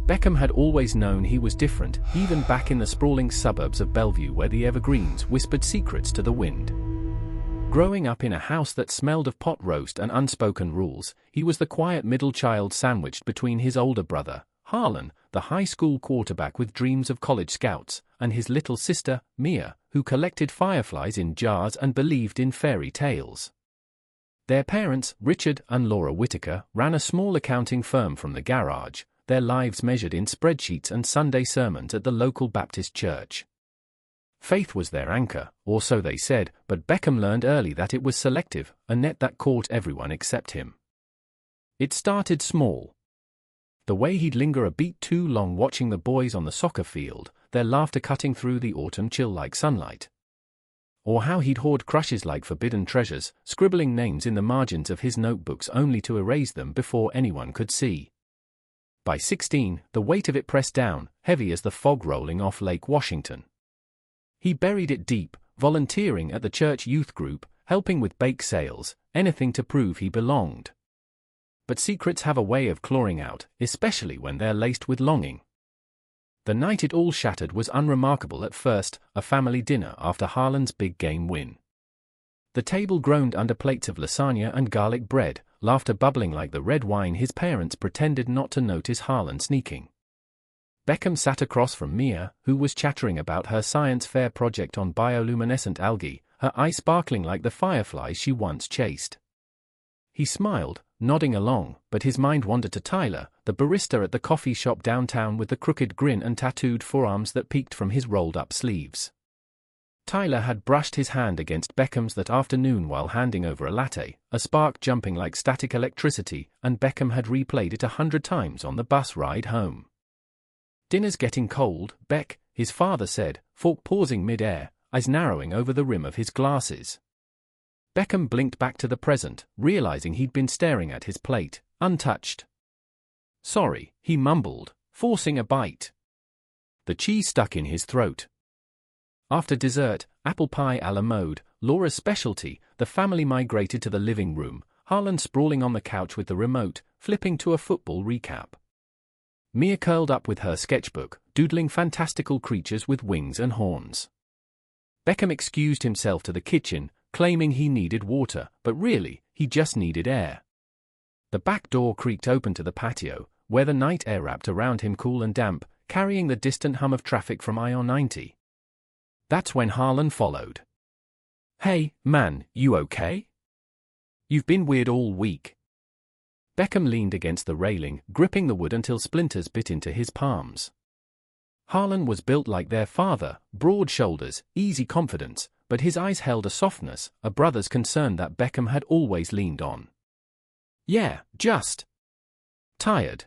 Beckham had always known he was different, even back in the sprawling suburbs of Bellevue where the evergreens whispered secrets to the wind. Growing up in a house that smelled of pot roast and unspoken rules, he was the quiet middle child sandwiched between his older brother, Harlan, the high school quarterback with dreams of college scouts, and his little sister, Mia, who collected fireflies in jars and believed in fairy tales. Their parents, Richard and Laura Whitaker, ran a small accounting firm from the garage, their lives measured in spreadsheets and Sunday sermons at the local Baptist church. Faith was their anchor, or so they said, but Beckham learned early that it was selective, a net that caught everyone except him. It started small. The way he'd linger a beat too long watching the boys on the soccer field, their laughter cutting through the autumn chill like sunlight. Or how he'd hoard crushes like forbidden treasures, scribbling names in the margins of his notebooks only to erase them before anyone could see. By 16, the weight of it pressed down, heavy as the fog rolling off Lake Washington. He buried it deep, volunteering at the church youth group, helping with bake sales, anything to prove he belonged. But secrets have a way of clawing out, especially when they're laced with longing. The night it all shattered was unremarkable at first, a family dinner after Harlan's big game win. The table groaned under plates of lasagna and garlic bread, laughter bubbling like the red wine his parents pretended not to notice Harlan sneaking. Beckham sat across from Mia, who was chattering about her science fair project on bioluminescent algae, her eyes sparkling like the fireflies she once chased. He smiled, nodding along, but his mind wandered to Tyler, the barista at the coffee shop downtown with the crooked grin and tattooed forearms that peeked from his rolled-up sleeves. Tyler had brushed his hand against Beckham's that afternoon while handing over a latte, a spark jumping like static electricity, and Beckham had replayed it 100 times on the bus ride home. "Dinner's getting cold, Beck," his father said, fork pausing mid-air, eyes narrowing over the rim of his glasses. Beckham blinked back to the present, realizing he'd been staring at his plate, untouched. "Sorry," he mumbled, forcing a bite. The cheese stuck in his throat. After dessert, apple pie a la mode, Laura's specialty, the family migrated to the living room, Harlan sprawling on the couch with the remote, flipping to a football recap. Mia curled up with her sketchbook, doodling fantastical creatures with wings and horns. Beckham excused himself to the kitchen, claiming he needed water, but really, he just needed air. The back door creaked open to the patio, where the night air wrapped around him cool and damp, carrying the distant hum of traffic from I-90. That's when Harlan followed. "Hey, man, you okay? You've been weird all week." Beckham leaned against the railing, gripping the wood until splinters bit into his palms. Harlan was built like their father, broad shoulders, easy confidence, but his eyes held a softness, a brother's concern that Beckham had always leaned on. "Yeah, just tired."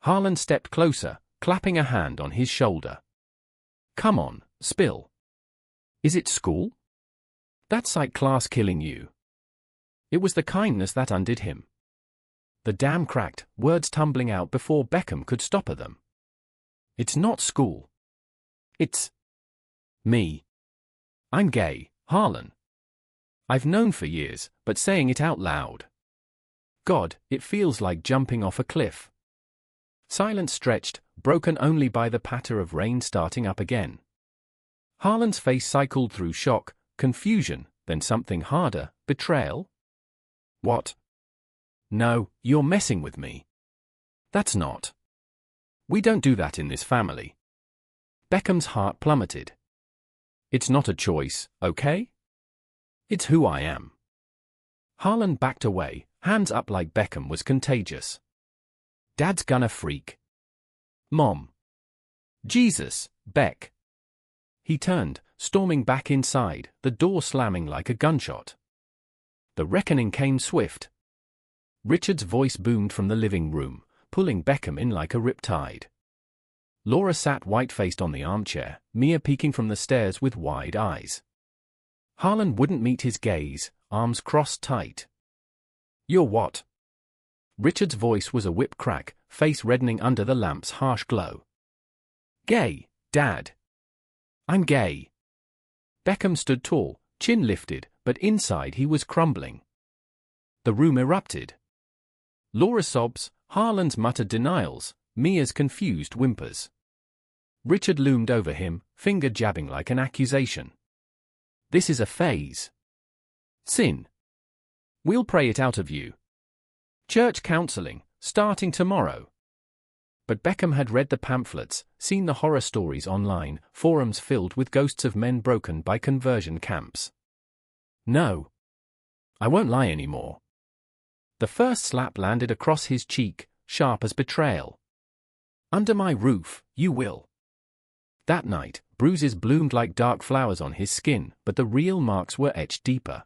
Harlan stepped closer, clapping a hand on his shoulder. "Come on, spill. Is it school? That psych class killing you?" It was the kindness that undid him. The dam cracked, words tumbling out before Beckham could stop at them. "It's not school. It's me. I'm gay, Harlan. I've known for years, but saying it out loud. God, it feels like jumping off a cliff." Silence stretched, broken only by the patter of rain starting up again. Harlan's face cycled through shock, confusion, then something harder, betrayal. "What? No, you're messing with me. That's not. We don't do that in this family." Beckham's heart plummeted. "It's not a choice, okay? It's who I am." Harlan backed away, hands up like Beckham was contagious. "Dad's gonna freak. Mom. Jesus, Beck." He turned, storming back inside, the door slamming like a gunshot. The reckoning came swift. Richard's voice boomed from the living room, pulling Beckham in like a riptide. Laura sat white-faced on the armchair, Mia peeking from the stairs with wide eyes. Harlan wouldn't meet his gaze, arms crossed tight. "You're what?" Richard's voice was a whip crack, face reddening under the lamp's harsh glow. "Gay, Dad. I'm gay." Beckham stood tall, chin lifted, but inside he was crumbling. The room erupted. Laura's sobs, Harlan's muttered denials, Mia's confused whimpers. Richard loomed over him, finger jabbing like an accusation. This is a phase. Sin. We'll pray it out of you. Church counseling, starting tomorrow. But Beckham had read the pamphlets, seen the horror stories online, forums filled with ghosts of men broken by conversion camps. No. I won't lie anymore. The first slap landed across his cheek, sharp as betrayal. Under my roof, you will. That night, bruises bloomed like dark flowers on his skin, but the real marks were etched deeper.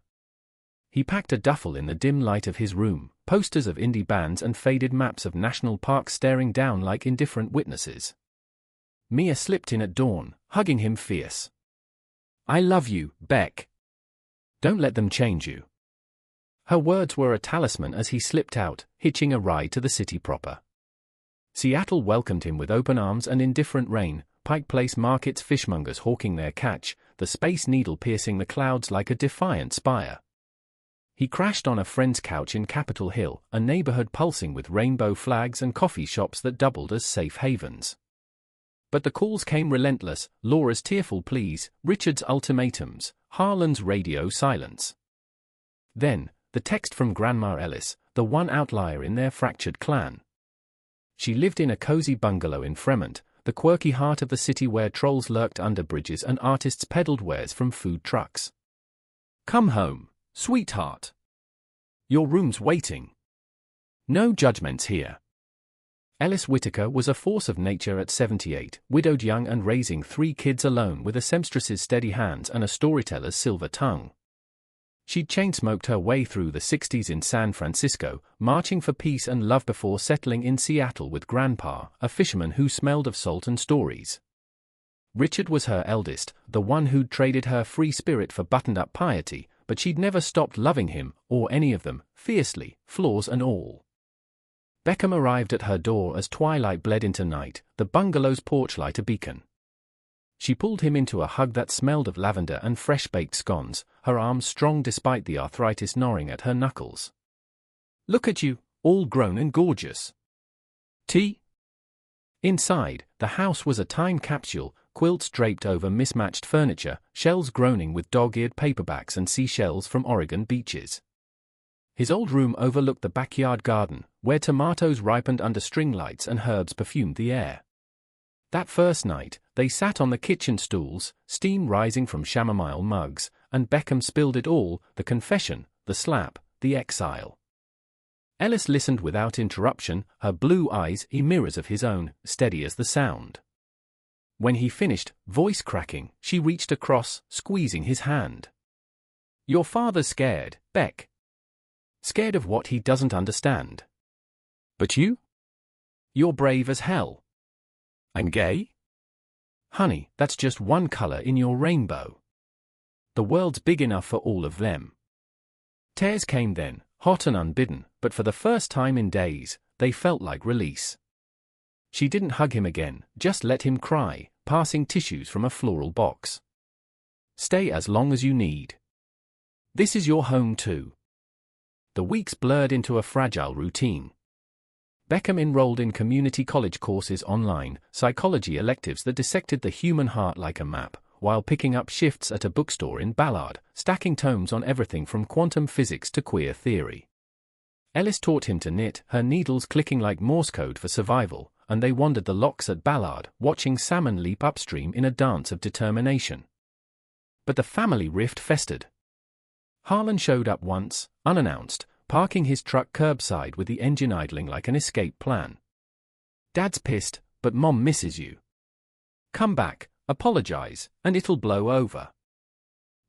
He packed a duffel in the dim light of his room, posters of indie bands and faded maps of national parks staring down like indifferent witnesses. Mia slipped in at dawn, hugging him fierce. I love you, Beck. Don't let them change you. Her words were a talisman as he slipped out, hitching a ride to the city proper. Seattle welcomed him with open arms and indifferent rain, Pike Place markets, fishmongers hawking their catch, the Space Needle piercing the clouds like a defiant spire. He crashed on a friend's couch in Capitol Hill, a neighborhood pulsing with rainbow flags and coffee shops that doubled as safe havens. But the calls came relentless, Laura's tearful pleas, Richard's ultimatums, Harlan's radio silence. Then, the text from Grandma Ellis, the one outlier in their fractured clan. She lived in a cozy bungalow in Fremont, the quirky heart of the city where trolls lurked under bridges and artists peddled wares from food trucks. Come home, sweetheart. Your room's waiting. No judgments here. Ellis Whitaker was a force of nature at 78, widowed young and raising 3 kids alone with a seamstress's steady hands and a storyteller's silver tongue. She'd chain-smoked her way through the 60s in San Francisco, marching for peace and love before settling in Seattle with Grandpa, a fisherman who smelled of salt and stories. Richard was her eldest, the one who'd traded her free spirit for buttoned-up piety, but she'd never stopped loving him, or any of them, fiercely, flaws and all. Beckham arrived at her door as twilight bled into night, the bungalow's porch light a beacon. She pulled him into a hug that smelled of lavender and fresh-baked scones, her arms strong despite the arthritis gnawing at her knuckles. Look at you, all grown and gorgeous. Tea? Inside, the house was a time capsule, quilts draped over mismatched furniture, shelves groaning with dog-eared paperbacks and seashells from Oregon beaches. His old room overlooked the backyard garden, where tomatoes ripened under string lights and herbs perfumed the air. That first night, they sat on the kitchen stools, steam rising from chamomile mugs, and Beckham spilled it all, the confession, the slap, the exile. Ellis listened without interruption, her blue eyes mirrors of his own, steady as the sound. When he finished, voice cracking, she reached across, squeezing his hand. Your father's scared, Beck. Scared of what he doesn't understand. But you? You're brave as hell. I'm gay? Honey, that's just one color in your rainbow. The world's big enough for all of them. Tears came then, hot and unbidden, but for the first time in days, they felt like release. She didn't hug him again, just let him cry, passing tissues from a floral box. Stay as long as you need. This is your home too. The weeks blurred into a fragile routine. Beckham enrolled in community college courses online, psychology electives that dissected the human heart like a map, while picking up shifts at a bookstore in Ballard, stacking tomes on everything from quantum physics to queer theory. Ellis taught him to knit, her needles clicking like Morse code for survival, and they wandered the locks at Ballard, watching salmon leap upstream in a dance of determination. But the family rift festered. Harlan showed up once, unannounced, parking his truck curbside with the engine idling like an escape plan. Dad's pissed, but Mom misses you. Come back, apologize, and it'll blow over.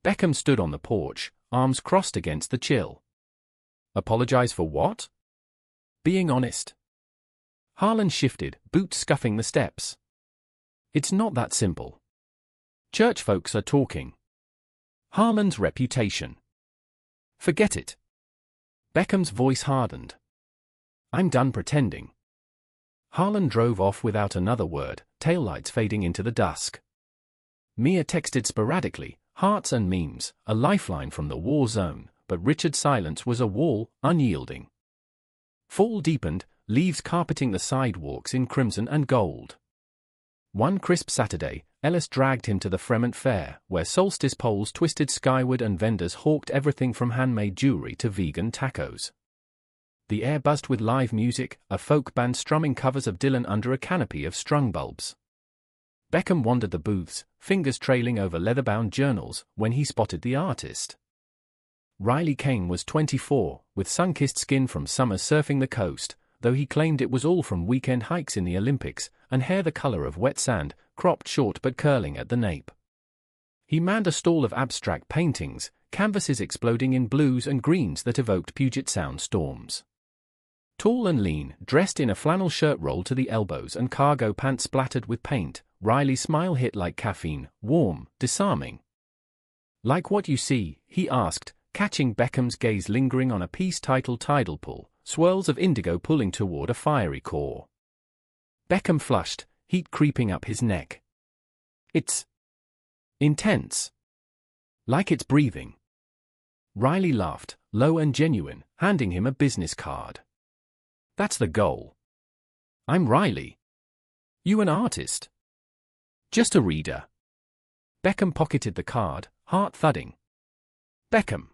Beckham stood on the porch, arms crossed against the chill. Apologize for what? Being honest. Harlan shifted, boots scuffing the steps. It's not that simple. Church folks are talking. Harlan's reputation. Forget it. Beckham's voice hardened. I'm done pretending. Harlan drove off without another word, taillights fading into the dusk. Mia texted sporadically, hearts and memes, a lifeline from the war zone, but Richard's silence was a wall, unyielding. Fall deepened, leaves carpeting the sidewalks in crimson and gold. One crisp Saturday, Ellis dragged him to the Fremont Fair, where solstice poles twisted skyward and vendors hawked everything from handmade jewelry to vegan tacos. The air buzzed with live music, a folk band strumming covers of Dylan under a canopy of strung bulbs. Beckham wandered the booths, fingers trailing over leather-bound journals, when he spotted the artist. Riley Kane was 24, with sun-kissed skin from summer surfing the coast, though he claimed it was all from weekend hikes in the Olympics, and hair the color of wet sand, cropped short but curling at the nape. He manned a stall of abstract paintings, canvases exploding in blues and greens that evoked Puget Sound storms. Tall and lean, dressed in a flannel shirt rolled to the elbows and cargo pants splattered with paint, Riley's smile hit like caffeine, warm, disarming. "Like what you see?" he asked, catching Beckham's gaze lingering on a piece titled Tidal Pull, swirls of indigo pulling toward a fiery core. Beckham flushed, heat creeping up his neck. "It's intense. Like it's breathing." Riley laughed, low and genuine, handing him a business card. "That's the goal. I'm Riley. You an artist?" "Just a reader." Beckham pocketed the card, heart thudding. Beckham.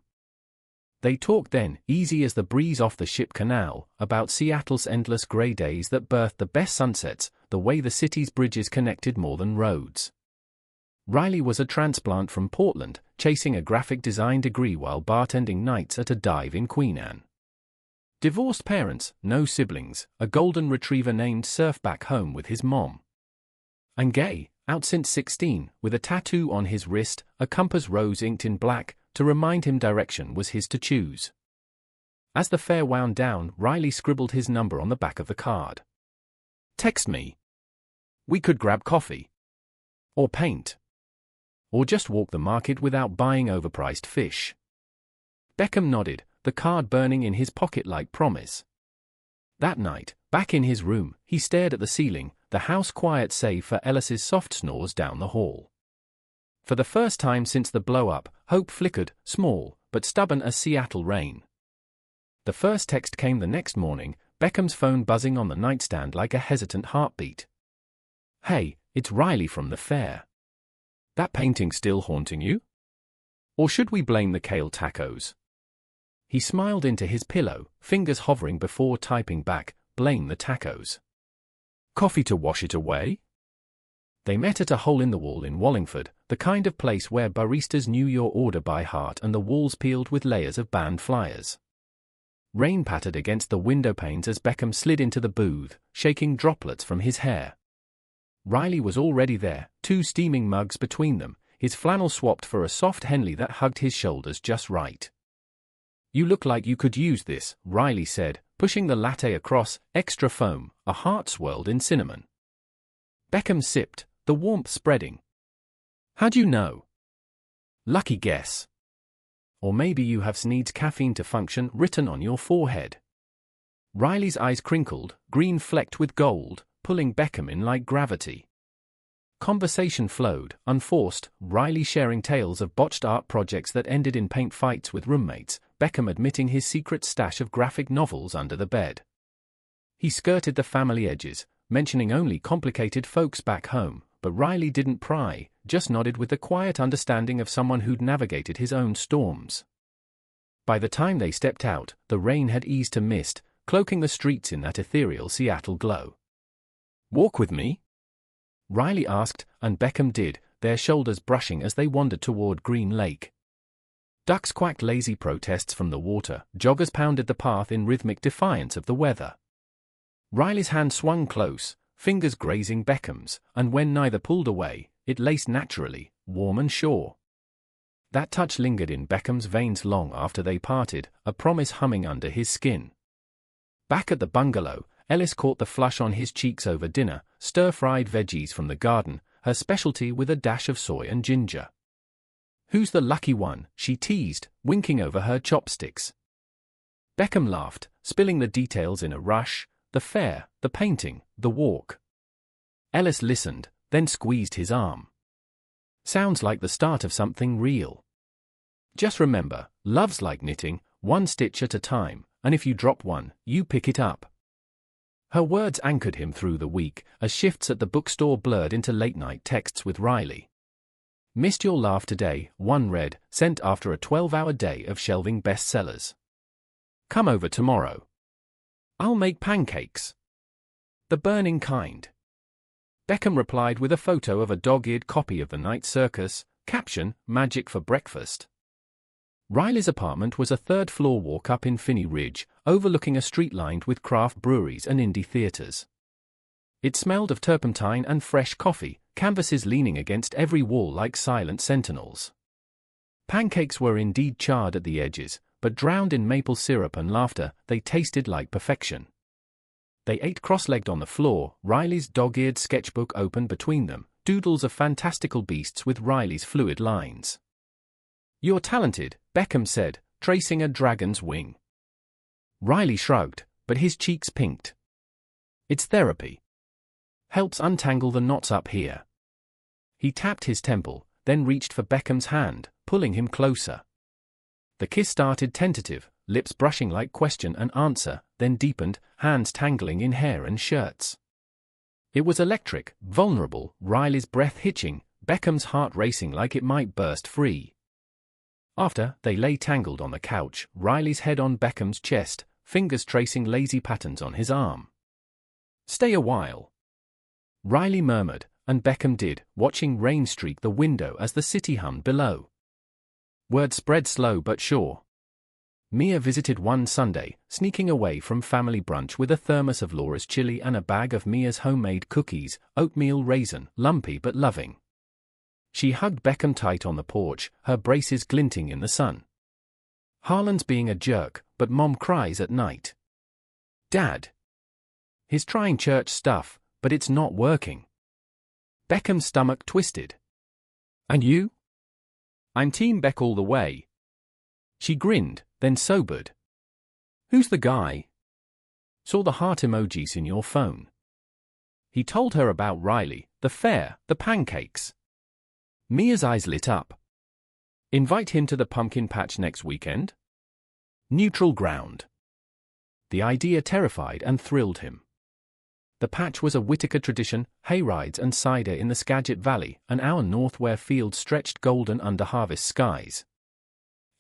They talked then, easy as the breeze off the ship canal, about Seattle's endless gray days that birthed the best sunsets, the way the city's bridges connected more than roads. Riley was a transplant from Portland, chasing a graphic design degree while bartending nights at a dive in Queen Anne. Divorced parents, no siblings, a golden retriever named Surf back home with his mom. And gay, out since 16, with a tattoo on his wrist, a compass rose inked in black, to remind him direction was his to choose. As the fair wound down, Riley scribbled his number on the back of the card. "Text me. We could grab coffee. Or paint. Or just walk the market without buying overpriced fish." Beckham nodded, the card burning in his pocket like promise. That night, back in his room, he stared at the ceiling, the house quiet save for Ellis's soft snores down the hall. For the first time since the blow-up, hope flickered, small, but stubborn as Seattle rain. The first text came the next morning, Beckham's phone buzzing on the nightstand like a hesitant heartbeat. "Hey, it's Riley from the fair. That painting still haunting you? Or should we blame the kale tacos?" He smiled into his pillow, fingers hovering before typing back, "Blame the tacos. Coffee to wash it away?" They met at a hole-in-the-wall in Wallingford, the kind of place where baristas knew your order by heart and the walls peeled with layers of banned flyers. Rain pattered against the window panes as Beckham slid into the booth, shaking droplets from his hair. Riley was already there, 2 steaming mugs between them, his flannel swapped for a soft Henley that hugged his shoulders just right. "You look like you could use this," Riley said, pushing the latte across, extra foam, a heart swirled in cinnamon. Beckham sipped, the warmth spreading. "How'd you know?" "Lucky guess. Or maybe you have needs caffeine to function written on your forehead." Riley's eyes crinkled, green flecked with gold, pulling Beckham in like gravity. Conversation flowed, unforced, Riley sharing tales of botched art projects that ended in paint fights with roommates, Beckham admitting his secret stash of graphic novels under the bed. He skirted the family edges, mentioning only complicated folks back home, but Riley didn't pry, just nodded with the quiet understanding of someone who'd navigated his own storms. By the time they stepped out, the rain had eased to mist, cloaking the streets in that ethereal Seattle glow. "Walk with me?" Riley asked, and Beckham did, their shoulders brushing as they wandered toward Green Lake. Ducks quacked lazy protests from the water, joggers pounded the path in rhythmic defiance of the weather. Riley's hand swung close, fingers grazing Beckham's, and when neither pulled away, it laced naturally, warm and sure. That touch lingered in Beckham's veins long after they parted, a promise humming under his skin. Back at the bungalow, Ellis caught the flush on his cheeks over dinner, stir-fried veggies from the garden, her specialty with a dash of soy and ginger. "Who's the lucky one?" she teased, winking over her chopsticks. Beckham laughed, spilling the details in a rush, the fair, the painting, the walk. Ellis listened, then squeezed his arm. "Sounds like the start of something real. Just remember, love's like knitting, one stitch at a time, and if you drop one, you pick it up." Her words anchored him through the week, as shifts at the bookstore blurred into late-night texts with Riley. Missed your laugh today, one read, sent after a 12-hour day of shelving bestsellers. Come over tomorrow. I'll make pancakes. The burning kind. Beckham replied with a photo of a dog-eared copy of The Night Circus, caption, magic for breakfast. Riley's apartment was a third-floor walk-up in Finney Ridge, overlooking a street lined with craft breweries and indie theaters. It smelled of turpentine and fresh coffee, canvases leaning against every wall like silent sentinels. Pancakes were indeed charred at the edges, but drowned in maple syrup and laughter, they tasted like perfection. They ate cross-legged on the floor, Riley's dog-eared sketchbook open between them, doodles of fantastical beasts with Riley's fluid lines. You're talented, Beckham said, tracing a dragon's wing. Riley shrugged, but his cheeks pinked. It's therapy. Helps untangle the knots up here. He tapped his temple, then reached for Beckham's hand, pulling him closer. The kiss started tentative, lips brushing like question and answer, then deepened, hands tangling in hair and shirts. It was electric, vulnerable, Riley's breath hitching, Beckham's heart racing like it might burst free. After, they lay tangled on the couch, Riley's head on Beckham's chest, fingers tracing lazy patterns on his arm. Stay a while. Riley murmured, and Beckham did, watching rain streak the window as the city hummed below. Word spread slow but sure. Mia visited one Sunday, sneaking away from family brunch with a thermos of Laura's chili and a bag of Mia's homemade cookies, oatmeal raisin, lumpy but loving. She hugged Beckham tight on the porch, her braces glinting in the sun. Harlan's being a jerk, but Mom cries at night. Dad. He's trying church stuff, but it's not working. Beckham's stomach twisted. And you? I'm Team Beck all the way. She grinned, then sobered. Who's the guy? Saw the heart emojis in your phone. He told her about Riley, the fair, the pancakes. Mia's eyes lit up. Invite him to the pumpkin patch next weekend? Neutral ground. The idea terrified and thrilled him. The patch was a Whitaker tradition, hayrides and cider in the Skagit Valley, an hour north where fields stretched golden under harvest skies.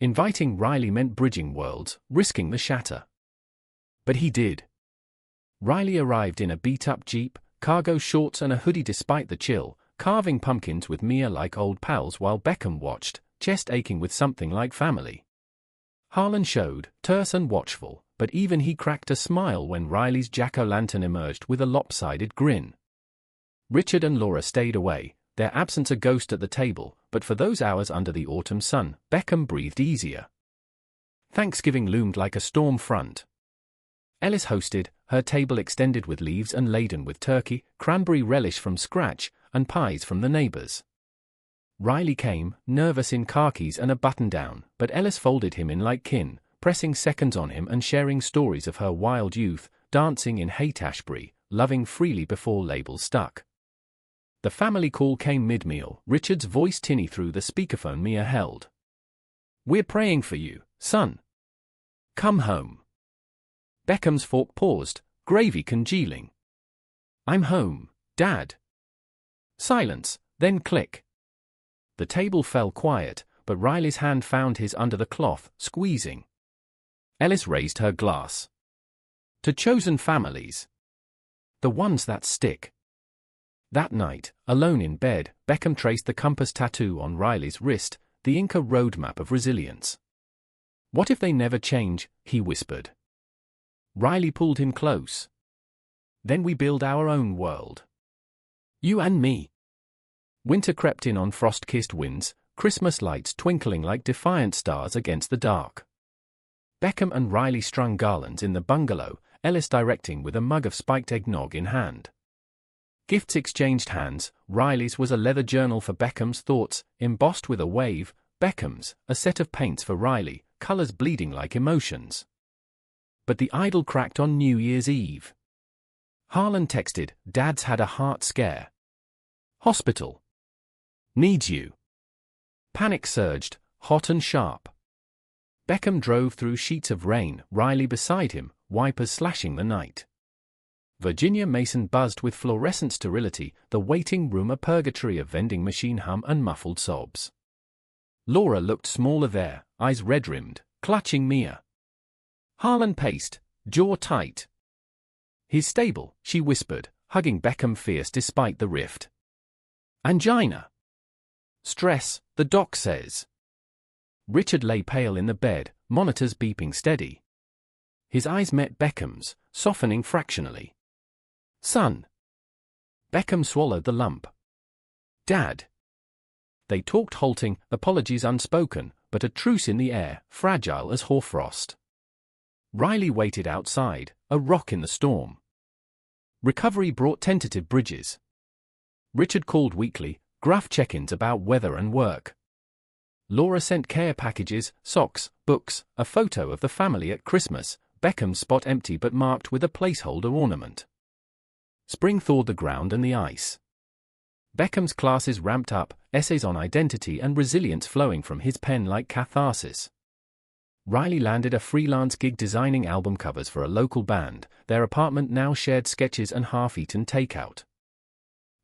Inviting Riley meant bridging worlds, risking the shatter. But he did. Riley arrived in a beat-up Jeep, cargo shorts and a hoodie despite the chill, carving pumpkins with Mia like old pals while Beckham watched, chest aching with something like family. Harlan showed, terse and watchful, but even he cracked a smile when Riley's jack-o'-lantern emerged with a lopsided grin. Richard and Laura stayed away, their absence a ghost at the table, but for those hours under the autumn sun, Beckham breathed easier. Thanksgiving loomed like a storm front. Ellis hosted, her table extended with leaves and laden with turkey, cranberry relish from scratch, and pies from the neighbors. Riley came, nervous in khakis and a button-down, but Ellis folded him in like kin, pressing seconds on him and sharing stories of her wild youth, dancing in Haight-Ashbury, loving freely before labels stuck. The family call came mid-meal, Richard's voice tinny through the speakerphone Mia held. We're praying for you, son. Come home. Beckham's fork paused, gravy congealing. I'm home, Dad. Silence, then click. The table fell quiet, but Riley's hand found his under the cloth, squeezing. Ellis raised her glass. To chosen families. The ones that stick. That night, alone in bed, Beckham traced the compass tattoo on Riley's wrist, the Inca roadmap of resilience. What if they never change, he whispered. Riley pulled him close. Then we build our own world. You and me. Winter crept in on frost-kissed winds, Christmas lights twinkling like defiant stars against the dark. Beckham and Riley strung garlands in the bungalow, Ellis directing with a mug of spiked eggnog in hand. Gifts exchanged hands, Riley's was a leather journal for Beckham's thoughts, embossed with a wave, Beckham's, a set of paints for Riley, colors bleeding like emotions. But the idol cracked on New Year's Eve. Harlan texted, Dad's had a heart scare. Hospital. Needs you. Panic surged, hot and sharp. Beckham drove through sheets of rain, Riley beside him, wipers slashing the night. Virginia Mason buzzed with fluorescent sterility, the waiting room a purgatory of vending machine hum and muffled sobs. Laura looked smaller there, eyes red-rimmed, clutching Mia. Harlan paced, jaw tight. He's stable, she whispered, hugging Beckham fierce despite the rift. Angina. Stress, the doc says. Richard lay pale in the bed, monitors beeping steady. His eyes met Beckham's, softening fractionally. Son. Beckham swallowed the lump. Dad. They talked halting, apologies unspoken, but a truce in the air, fragile as hoarfrost. Riley waited outside, a rock in the storm. Recovery brought tentative bridges. Richard called weekly, gruff check-ins about weather and work. Laura sent care packages, socks, books, a photo of the family at Christmas, Beckham's spot empty but marked with a placeholder ornament. Spring thawed the ground and the ice. Beckham's classes ramped up, essays on identity and resilience flowing from his pen like catharsis. Riley landed a freelance gig designing album covers for a local band. Their apartment now shared sketches and half-eaten takeout.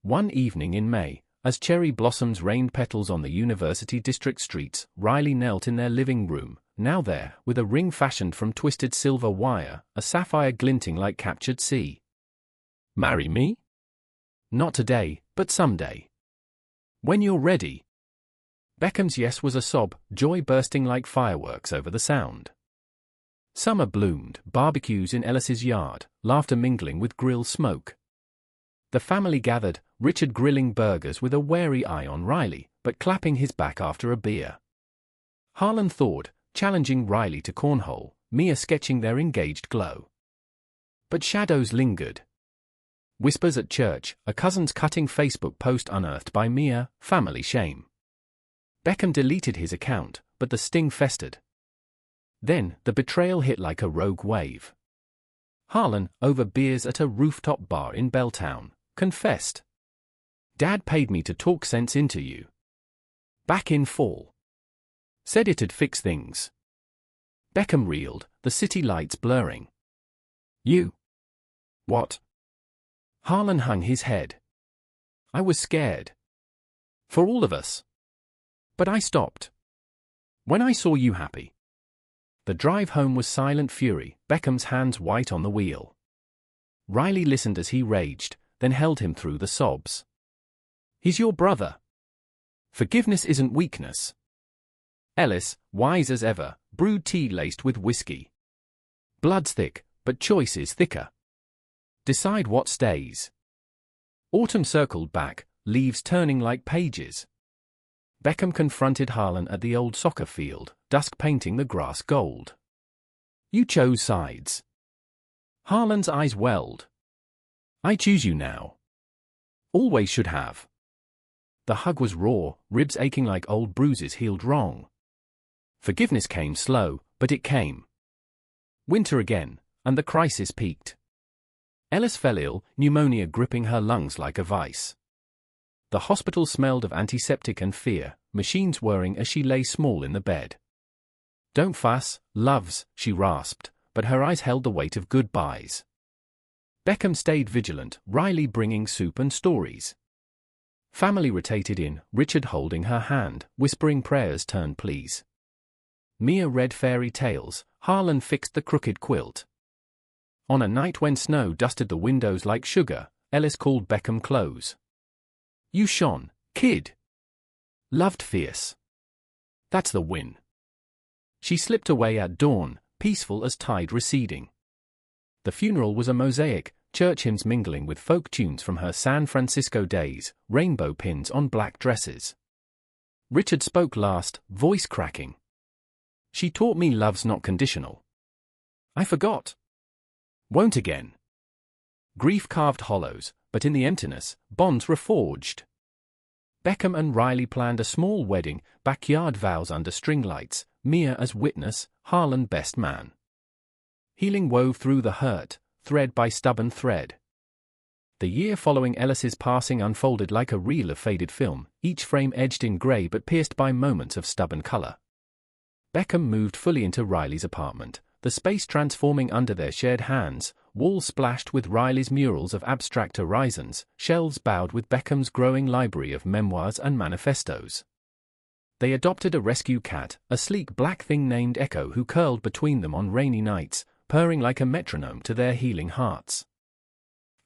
One evening in May, as cherry blossoms rained petals on the University District streets, Riley knelt in their living room, now there, with a ring fashioned from twisted silver wire, a sapphire glinting like captured sea. Marry me? Not today, but someday. When you're ready. Beckham's yes was a sob, joy bursting like fireworks over the sound. Summer bloomed, barbecues in Ellis's yard, laughter mingling with grill smoke. The family gathered, Richard grilling burgers with a wary eye on Riley, but clapping his back after a beer. Harlan thawed, challenging Riley to cornhole, Mia sketching their engaged glow. But shadows lingered. Whispers at church, a cousin's cutting Facebook post unearthed by Mia, family shame. Beckham deleted his account, but the sting festered. Then, the betrayal hit like a rogue wave. Harlan, over beers at a rooftop bar in Belltown, confessed. Dad paid me to talk sense into you. Back in fall. Said it'd fix things. Beckham reeled, the city lights blurring. You. What? Harlan hung his head. I was scared. For all of us. But I stopped. When I saw you happy. The drive home was silent fury, Beckham's hands white on the wheel. Riley listened as he raged, then held him through the sobs. He's your brother. Forgiveness isn't weakness. Ellis, wise as ever, brewed tea laced with whiskey. Blood's thick, but choice is thicker. Decide what stays. Autumn circled back, leaves turning like pages. Beckham confronted Harlan at the old soccer field, dusk painting the grass gold. You chose sides. Harlan's eyes welled. I choose you now. Always should have. The hug was raw, ribs aching like old bruises healed wrong. Forgiveness came slow, but it came. Winter again, and the crisis peaked. Ellis fell ill, pneumonia gripping her lungs like a vice. The hospital smelled of antiseptic and fear, machines whirring as she lay small in the bed. Don't fuss, loves, she rasped, but her eyes held the weight of goodbyes. Beckham stayed vigilant, Riley bringing soup and stories. Family rotated in, Richard holding her hand, whispering prayers turned pleas. Mia read fairy tales, Harlan fixed the crooked quilt. On a night when snow dusted the windows like sugar, Ellis called Beckham close. You shone, kid. Loved fierce. That's the win. She slipped away at dawn, peaceful as tide receding. The funeral was a mosaic, church hymns mingling with folk tunes from her San Francisco days, rainbow pins on black dresses. Richard spoke last, voice cracking. She taught me love's not conditional. I forgot. Won't again. Grief carved hollows, but in the emptiness, bonds were forged. Beckham and Riley planned a small wedding, backyard vows under string lights, Mia as witness, Harlan best man. Healing wove through the hurt, thread by stubborn thread. The year following Ellis's passing unfolded like a reel of faded film, each frame edged in grey but pierced by moments of stubborn color. Beckham moved fully into Riley's apartment, the space transforming under their shared hands, walls splashed with Riley's murals of abstract horizons, shelves bowed with Beckham's growing library of memoirs and manifestos. They adopted a rescue cat, a sleek black thing named Echo, who curled between them on rainy nights, purring like a metronome to their healing hearts.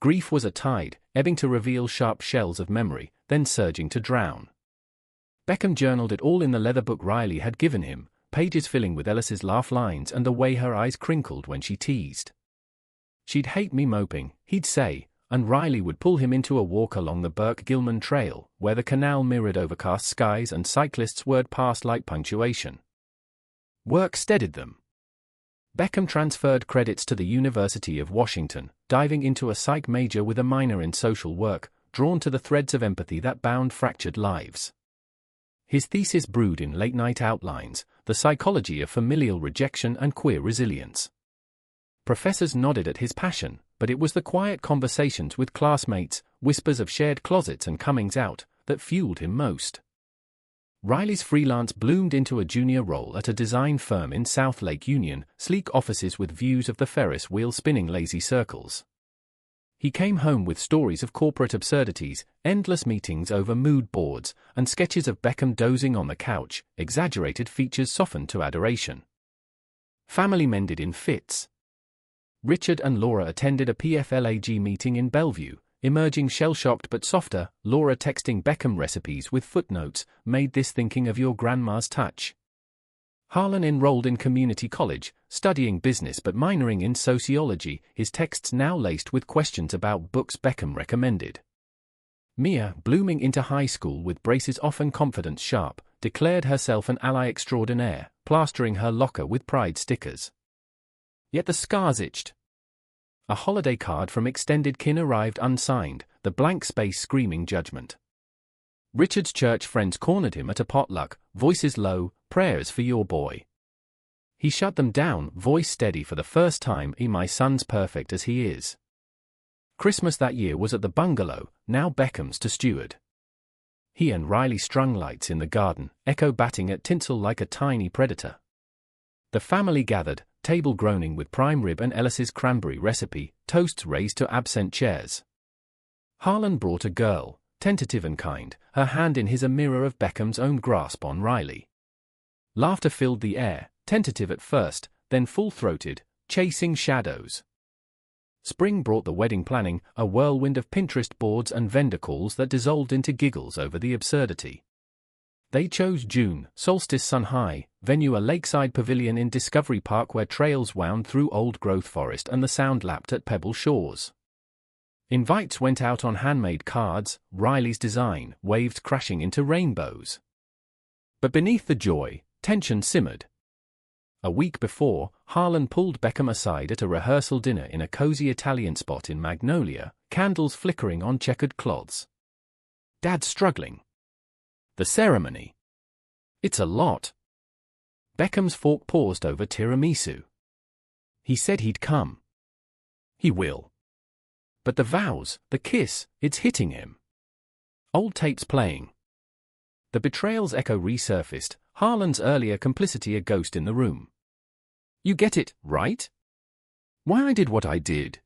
Grief was a tide, ebbing to reveal sharp shells of memory, then surging to drown. Beckham journaled it all in the leather book Riley had given him, pages filling with Ellis's laugh lines and the way her eyes crinkled when she teased. "She'd hate me moping," he'd say, and Riley would pull him into a walk along the Burke-Gilman Trail, where the canal mirrored overcast skies and cyclists whirred past like punctuation. Work steadied them. Beckham transferred credits to the University of Washington, diving into a psych major with a minor in social work, drawn to the threads of empathy that bound fractured lives. His thesis brewed in late-night outlines, the psychology of familial rejection and queer resilience. Professors nodded at his passion, but it was the quiet conversations with classmates, whispers of shared closets and comings out, that fueled him most. Riley's freelance bloomed into a junior role at a design firm in South Lake Union, sleek offices with views of the Ferris wheel spinning lazy circles. He came home with stories of corporate absurdities, endless meetings over mood boards, and sketches of Beckham dozing on the couch, exaggerated features softened to adoration. Family mended in fits. Richard and Laura attended a PFLAG meeting in Bellevue, emerging shell-shocked but softer. Laura texting Beckham recipes with footnotes, "Made this thinking of your grandma's touch." Harlan enrolled in community college, studying business but minoring in sociology, his texts now laced with questions about books Beckham recommended. Mia, blooming into high school with braces off and confidence sharp, declared herself an ally extraordinaire, plastering her locker with pride stickers. Yet the scars itched. A holiday card from extended kin arrived unsigned, the blank space screaming judgment. Richard's church friends cornered him at a potluck, voices low, "Prayers for your boy." He shut them down, voice steady for the first time, "My son's perfect as he is." Christmas that year was at the bungalow, now Beckham's to steward. He and Riley strung lights in the garden, Echo batting at tinsel like a tiny predator. The family gathered, table groaning with prime rib and Ellis's cranberry recipe, toasts raised to absent chairs. Harlan brought a girl, tentative and kind, her hand in his, a mirror of Beckham's own grasp on Riley. Laughter filled the air, tentative at first, then full-throated, chasing shadows. Spring brought the wedding planning, a whirlwind of Pinterest boards and vendor calls that dissolved into giggles over the absurdity. They chose June, solstice sun high, venue a lakeside pavilion in Discovery Park where trails wound through old-growth forest and the sound lapped at Pebble Shores. Invites went out on handmade cards, Riley's design, waved crashing into rainbows. But beneath the joy, tension simmered. A week before, Harlan pulled Beckham aside at a rehearsal dinner in a cozy Italian spot in Magnolia, candles flickering on checkered cloths. "Dad's struggling. The ceremony. It's a lot." Beckham's fork paused over tiramisu. "He said he'd come." "He will. But the vows, the kiss, it's hitting him." Old tapes playing. The betrayal's echo resurfaced, Harlan's earlier complicity a ghost in the room. "You get it, right? Why I did what I did."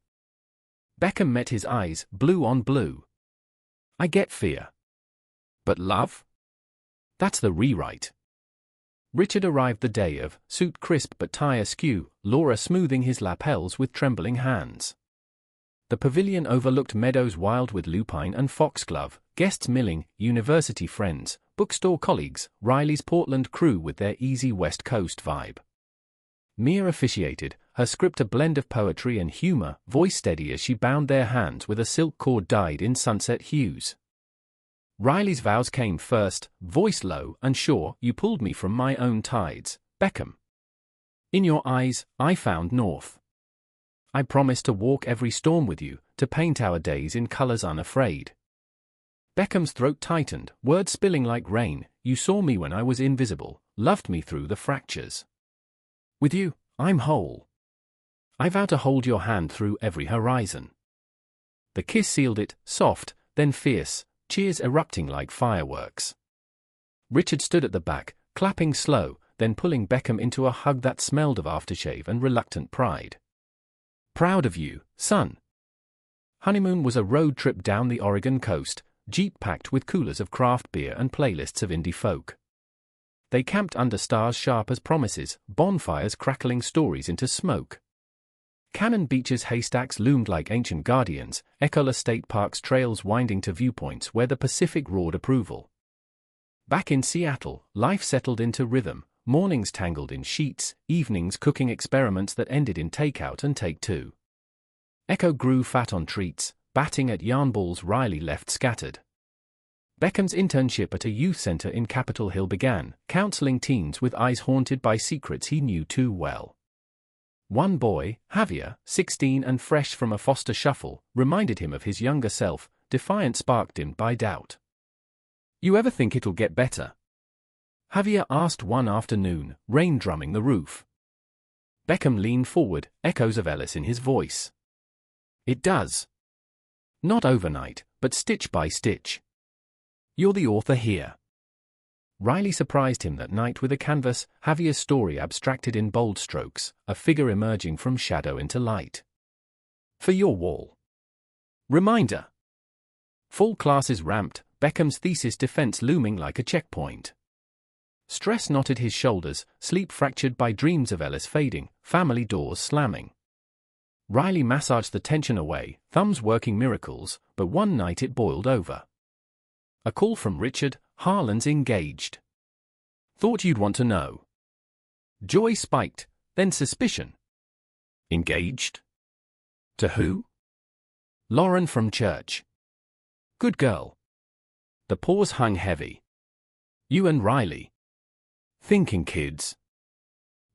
Beckham met his eyes, blue on blue. "I get fear. But love? That's the rewrite." Richard arrived the day of, suit crisp but tie askew, Laura smoothing his lapels with trembling hands. The pavilion overlooked meadows wild with lupine and foxglove, guests milling, university friends, bookstore colleagues, Riley's Portland crew with their easy West Coast vibe. Mia officiated, her script a blend of poetry and humor, voice steady as she bound their hands with a silk cord dyed in sunset hues. Riley's vows came first, voice low and sure, "You pulled me from my own tides, Beckham. In your eyes, I found north. I promised to walk every storm with you, to paint our days in colors unafraid." Beckham's throat tightened, words spilling like rain. "You saw me when I was invisible, loved me through the fractures. With you, I'm whole. I vow to hold your hand through every horizon." The kiss sealed it, soft, then fierce, cheers erupting like fireworks. Richard stood at the back, clapping slow, then pulling Beckham into a hug that smelled of aftershave and reluctant pride. Proud of you, son. Honeymoon was a road trip down the Oregon coast, jeep packed with coolers of craft beer and playlists of indie folk. They camped under stars sharp as promises, bonfires crackling stories into smoke. Cannon Beach's haystacks loomed like ancient guardians, Ecola State Park's trails winding to viewpoints where the Pacific roared approval. Back in Seattle, life settled into rhythm, mornings tangled in sheets, evenings cooking experiments that ended in takeout and take two. Echo grew fat on treats, batting at yarn balls Riley left scattered. Beckham's internship at a youth center in Capitol Hill began, counseling teens with eyes haunted by secrets he knew too well. One boy, Javier, 16 and fresh from a foster shuffle, reminded him of his younger self, defiant spark dimmed by doubt. "You ever think it'll get better?" Javier asked one afternoon, rain drumming the roof. Beckham leaned forward, echoes of Ellis in his voice. "It does. Not overnight, but stitch by stitch. You're the author here." Riley surprised him that night with a canvas, Javier's story abstracted in bold strokes, a figure emerging from shadow into light. "For your wall. Reminder." Full classes ramped, Beckham's thesis defense looming like a checkpoint. Stress knotted his shoulders, sleep fractured by dreams of Ellis fading, family doors slamming. Riley massaged the tension away, thumbs working miracles, but one night it boiled over. A call from Richard, Harlan's engaged. "Thought you'd want to know." Joy spiked, then suspicion. "Engaged? To who?" "Lauren from church." "Good girl." The pause hung heavy. "You and Riley. Thinking kids."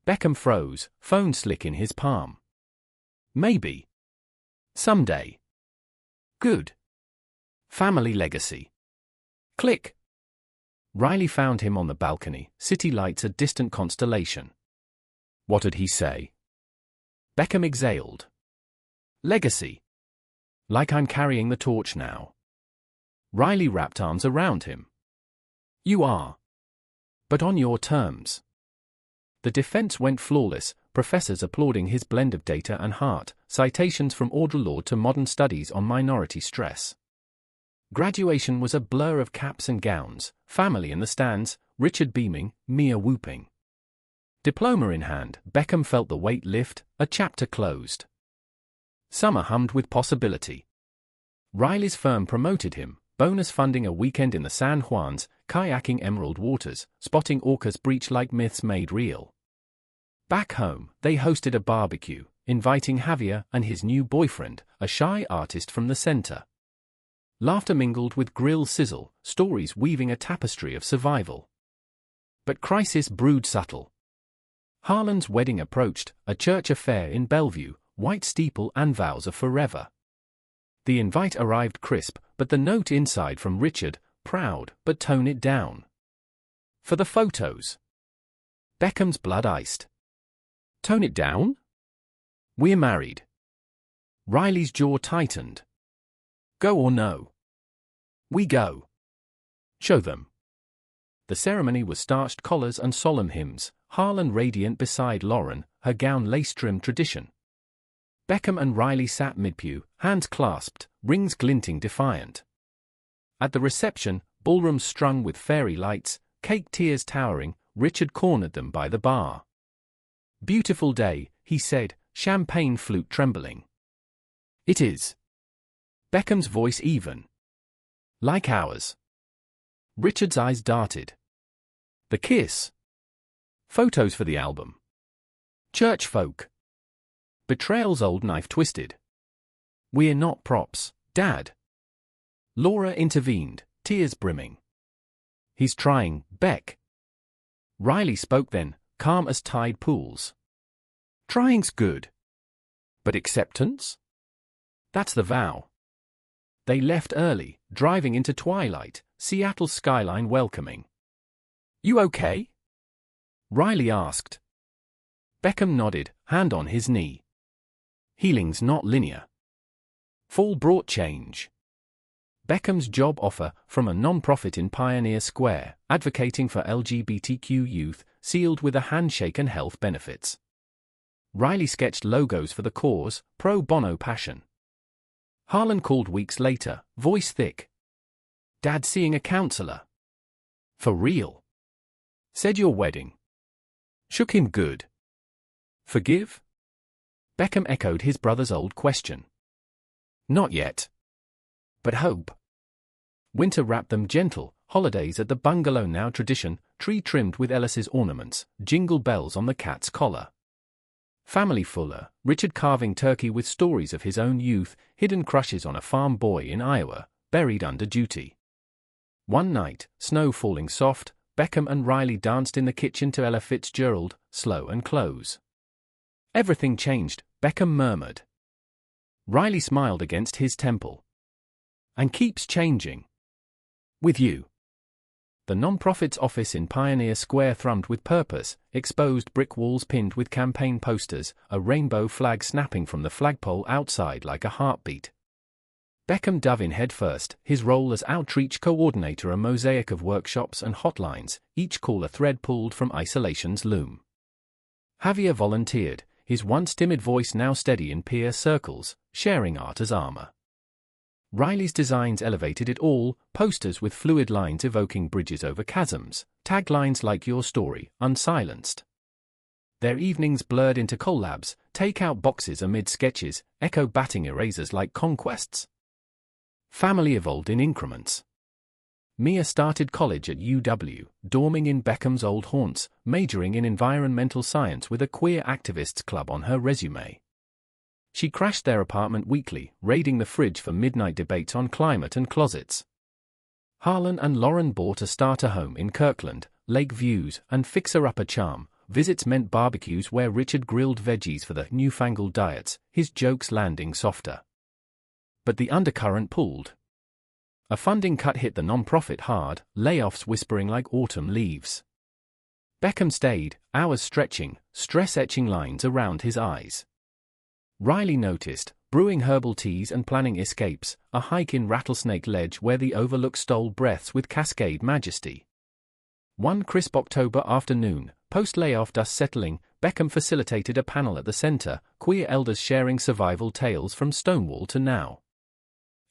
Beckham froze, phone slick in his palm. "Maybe. Someday." "Good. Family legacy." Click. Riley found him on the balcony, city lights a distant constellation. "What did he say?" Beckham exhaled. "Legacy. Like I'm carrying the torch now." Riley wrapped arms around him. "You are. But on your terms." The defense went flawless, professors applauding his blend of data and heart, citations from Audre Lorde to modern studies on minority stress. Graduation was a blur of caps and gowns, family in the stands, Richard beaming, Mia whooping. Diploma in hand, Beckham felt the weight lift, a chapter closed. Summer hummed with possibility. Riley's firm promoted him, bonus funding a weekend in the San Juans, kayaking emerald waters, spotting orcas breach like myths made real. Back home, they hosted a barbecue, inviting Javier and his new boyfriend, a shy artist from the center. Laughter mingled with grill sizzle, stories weaving a tapestry of survival. But crisis brewed subtle. Harlan's wedding approached, a church affair in Bellevue, white steeple and vows of forever. The invite arrived crisp, but the note inside from Richard, proud, but tone it down. "For the photos." Beckham's blood iced. "Tone it down? We're married." Riley's jaw tightened. "Go or no?" "We go." "Show them." The ceremony was starched collars and solemn hymns, Harlan radiant beside Lauren, her gown lace-trimmed tradition. Beckham and Riley sat mid-pew, hands clasped, rings glinting defiant. At the reception, ballrooms strung with fairy lights, cake tiers towering, Richard cornered them by the bar. "Beautiful day," he said, champagne flute trembling. "It is." Beckham's voice even. "Like ours." Richard's eyes darted. "The kiss." "Photos for the album." "Church folk." Betrayal's old knife twisted. "We're not props, Dad." Laura intervened, tears brimming. "He's trying, Beck." Riley spoke then, calm as tide pools. "Trying's good. But acceptance? That's the vow." They left early, driving into twilight, Seattle's skyline welcoming. "You okay?" Riley asked. Beckham nodded, hand on his knee. "Healing's not linear." Fall brought change. Beckham's job offer, from a non-profit in Pioneer Square, advocating for LGBTQ youth, sealed with a handshake and health benefits. Riley sketched logos for the cause, pro bono passion. Harlan called weeks later, voice thick. "Dad seeing a counselor." "For real?" "Said your wedding." "Shook him good." "Forgive?" Beckham echoed his brother's old question. "Not yet. But hope." Winter wrapped them gentle, holidays at the bungalow now tradition, tree trimmed with Ellis's ornaments, jingle bells on the cat's collar. Family fuller, Richard carving turkey with stories of his own youth, hidden crushes on a farm boy in Iowa, buried under duty. One night, snow falling soft, Beckham and Riley danced in the kitchen to Ella Fitzgerald, Slow and Close. "Everything changed," Beckham murmured. Riley smiled against his temple. "And keeps changing. With you." The non-profit's office in Pioneer Square thrummed with purpose, exposed brick walls pinned with campaign posters, a rainbow flag snapping from the flagpole outside like a heartbeat. Beckham dove in headfirst, his role as outreach coordinator a mosaic of workshops and hotlines, each call a thread pulled from isolation's loom. Javier volunteered, his once timid voice now steady in peer circles, sharing art as armor. Riley's designs elevated it all, posters with fluid lines evoking bridges over chasms, taglines like "Your story, unsilenced." Their evenings blurred into collabs, take-out boxes amid sketches, echo batting erasers like conquests. Family evolved in increments. Mia started college at UW, dorming in Beckham's old haunts, majoring in environmental science with a queer activists club on her resume. She crashed their apartment weekly, raiding the fridge for midnight debates on climate and closets. Harlan and Lauren bought a starter home in Kirkland, lake views, and fixer-upper charm. Visits meant barbecues where Richard grilled veggies for the newfangled diets, his jokes landing softer. But the undercurrent pulled. A funding cut hit the non-profit hard, layoffs whispering like autumn leaves. Beckham stayed, hours stretching, stress-etching lines around his eyes. Riley noticed, brewing herbal teas and planning escapes, a hike in Rattlesnake Ledge where the overlook stole breaths with cascade majesty. One crisp October afternoon, post-layoff dust settling, Beckham facilitated a panel at the center, queer elders sharing survival tales from Stonewall to now.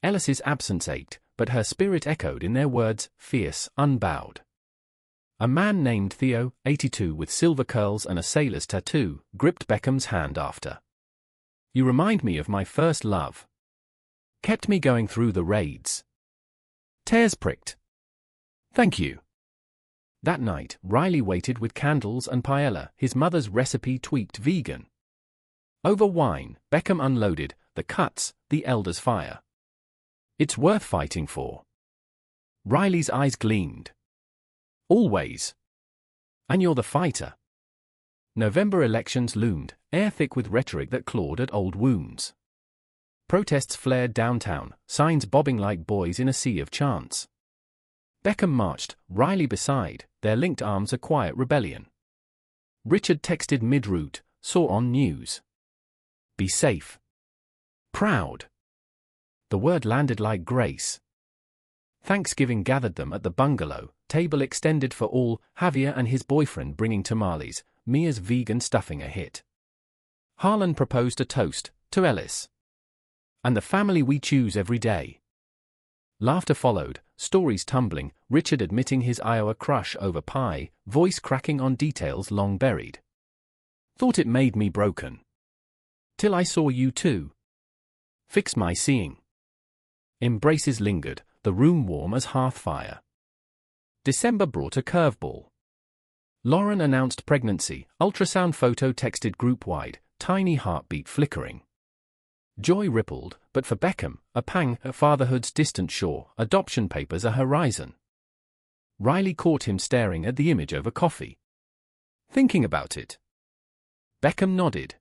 Ellis's absence ached, but her spirit echoed in their words, fierce, unbowed. A man named Theo, 82 with silver curls and a sailor's tattoo, gripped Beckham's hand after. "You remind me of my first love. Kept me going through the raids." Tears pricked. "Thank you." That night, Riley waited with candles and paella, his mother's recipe tweaked vegan. Over wine, Beckham unloaded, the cuts, the elder's fire. "It's worth fighting for." Riley's eyes gleamed. "Always. And you're the fighter." November elections loomed, air thick with rhetoric that clawed at old wounds. Protests flared downtown, signs bobbing like buoys in a sea of chants. Beckham marched, Riley beside, their linked arms a quiet rebellion. Richard texted mid-route, saw on news. "Be safe. Proud." The word landed like grace. Thanksgiving gathered them at the bungalow, table extended for all, Javier and his boyfriend bringing tamales, Mia's vegan stuffing a hit. Harlan proposed a toast, to Ellis. "And the family we choose every day." Laughter followed, stories tumbling, Richard admitting his Iowa crush over pie, voice cracking on details long buried. "Thought it made me broken. Till I saw you too. Fix my seeing." Embraces lingered, the room warm as hearth fire. December brought a curveball. Lauren announced pregnancy, ultrasound photo texted group-wide, tiny heartbeat flickering. Joy rippled, but for Beckham, a pang at fatherhood's distant shore, adoption papers a horizon. Riley caught him staring at the image over coffee. "Thinking about it?" Beckham nodded.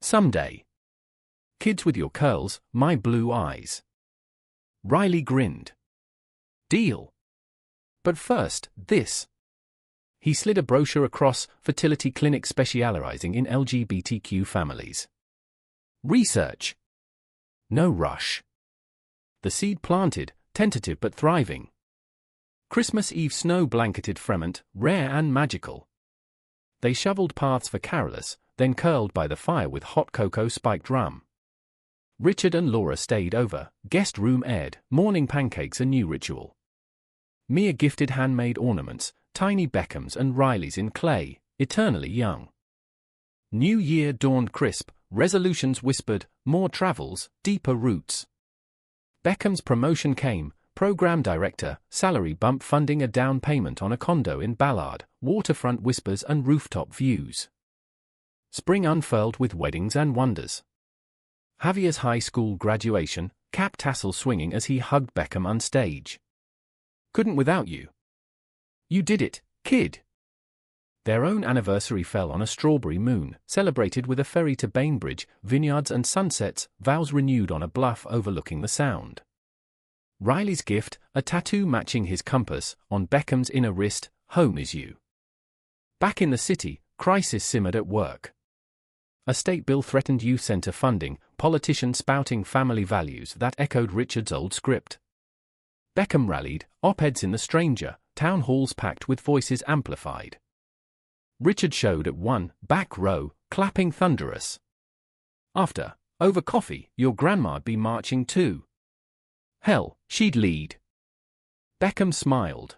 "Someday. Kids with your curls, my blue eyes." Riley grinned. "Deal. But first, this." He slid a brochure across, fertility clinic specializing in LGBTQ families. Research. No rush. The seed planted, tentative but thriving. Christmas Eve snow blanketed Fremont, rare and magical. They shoveled paths for carolers, then curled by the fire with hot cocoa spiked rum. Richard and Laura stayed over, guest room aired, morning pancakes a new ritual. Mia gifted handmade ornaments, tiny Beckhams and Rileys in clay, eternally young. New Year dawned crisp, resolutions whispered, more travels, deeper roots. Beckham's promotion came, program director, salary bump funding a down payment on a condo in Ballard, waterfront whispers and rooftop views. Spring unfurled with weddings and wonders. Javier's high school graduation, cap tassel swinging as he hugged Beckham on stage. Couldn't without you. You did it, kid. Their own anniversary fell on a strawberry moon, celebrated with a ferry to Bainbridge, vineyards and sunsets, vows renewed on a bluff overlooking the Sound. Riley's gift, a tattoo matching his compass, on Beckham's inner wrist, home is you. Back in the city, crisis simmered at work. A state bill threatened youth center funding, politicians spouting family values that echoed Richard's old script. Beckham rallied, op-eds in The Stranger, town halls packed with voices amplified. Richard showed at one, back row, clapping thunderous. After, over coffee, your grandma'd be marching too. Hell, she'd lead. Beckham smiled.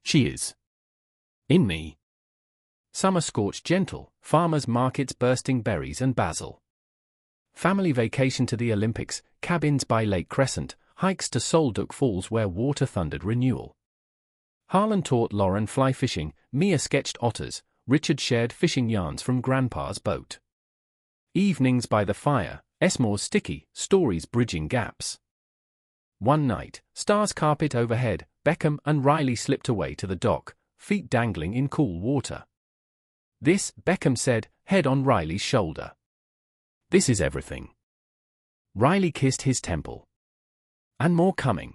She is. In me. Summer scorched gentle, farmers' markets bursting berries and basil. Family vacation to the Olympics, cabins by Lake Crescent, hikes to Solduck Falls where water thundered renewal. Harlan taught Lauren fly fishing, Mia sketched otters, Richard shared fishing yarns from Grandpa's boat. Evenings by the fire, Esmore's sticky, stories bridging gaps. One night, stars carpet overhead, Beckham and Riley slipped away to the dock, feet dangling in cool water. This, Beckham said, head on Riley's shoulder. This is everything. Riley kissed his temple. And more coming.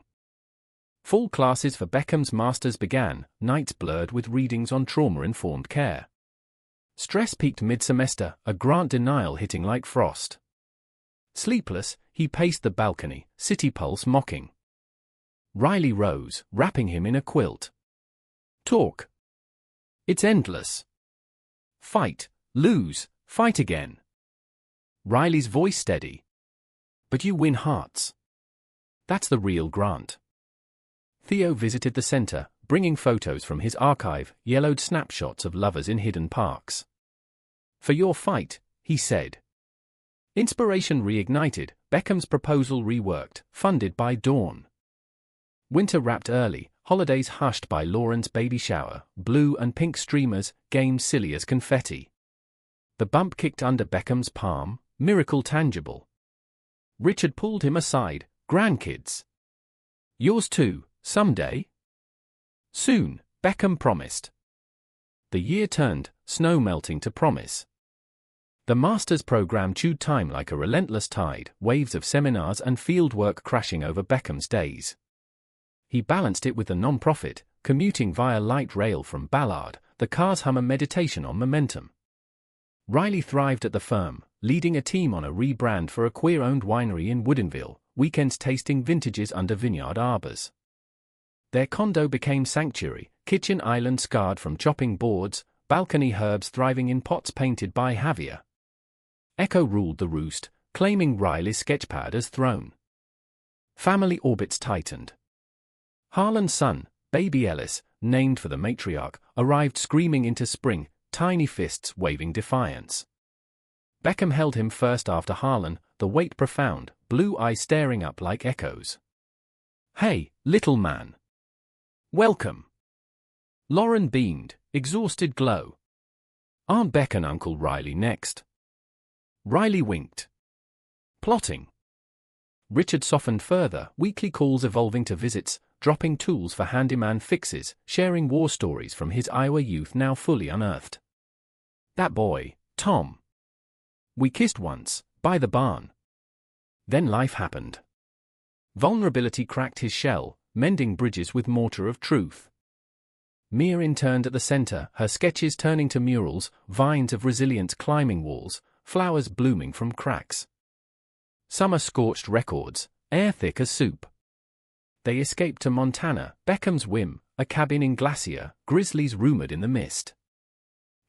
Full classes for Beckham's masters began, nights blurred with readings on trauma-informed care. Stress peaked mid-semester, a grant denial hitting like frost. Sleepless, he paced the balcony, city pulse mocking. Riley rose, wrapping him in a quilt. Talk. It's endless. Fight, lose, fight again. Riley's voice steady. But you win hearts. That's the real grant. Theo visited the center, bringing photos from his archive, yellowed snapshots of lovers in hidden parks. For your fight, he said. Inspiration reignited, Beckham's proposal reworked, funded by Dawn. Winter wrapped early, holidays hushed by Lauren's baby shower, blue and pink streamers, games silly as confetti. The bump kicked under Beckham's palm, miracle tangible. Richard pulled him aside, grandkids. Yours too, someday? Soon, Beckham promised. The year turned, snow melting to promise. The master's program chewed time like a relentless tide, waves of seminars and fieldwork crashing over Beckham's days. He balanced it with the non-profit, commuting via light rail from Ballard, the car's hum a meditation on momentum. Riley thrived at the firm, leading a team on a rebrand for a queer-owned winery in Woodinville, weekends tasting vintages under vineyard arbors. Their condo became sanctuary, kitchen island scarred from chopping boards, balcony herbs thriving in pots painted by Javier. Echo ruled the roost, claiming Riley's sketchpad as throne. Family orbits tightened. Harlan's son, baby Ellis, named for the matriarch, arrived screaming into spring, tiny fists waving defiance. Beckham held him first after Harlan, the weight profound, blue eyes staring up like echoes. Hey, little man. Welcome. Lauren beamed, exhausted glow. Aunt Beck and Uncle Riley next. Riley winked. Plotting. Richard softened further, weekly calls evolving to visits, dropping tools for handyman fixes, sharing war stories from his Iowa youth now fully unearthed. That boy, Tom. We kissed once, by the barn. Then life happened. Vulnerability cracked his shell, mending bridges with mortar of truth. Mia interned at the center, her sketches turning to murals, vines of resilience climbing walls, flowers blooming from cracks. Summer scorched records, air thick as soup. They escaped to Montana, Beckham's whim, a cabin in Glacier, grizzlies rumored in the mist.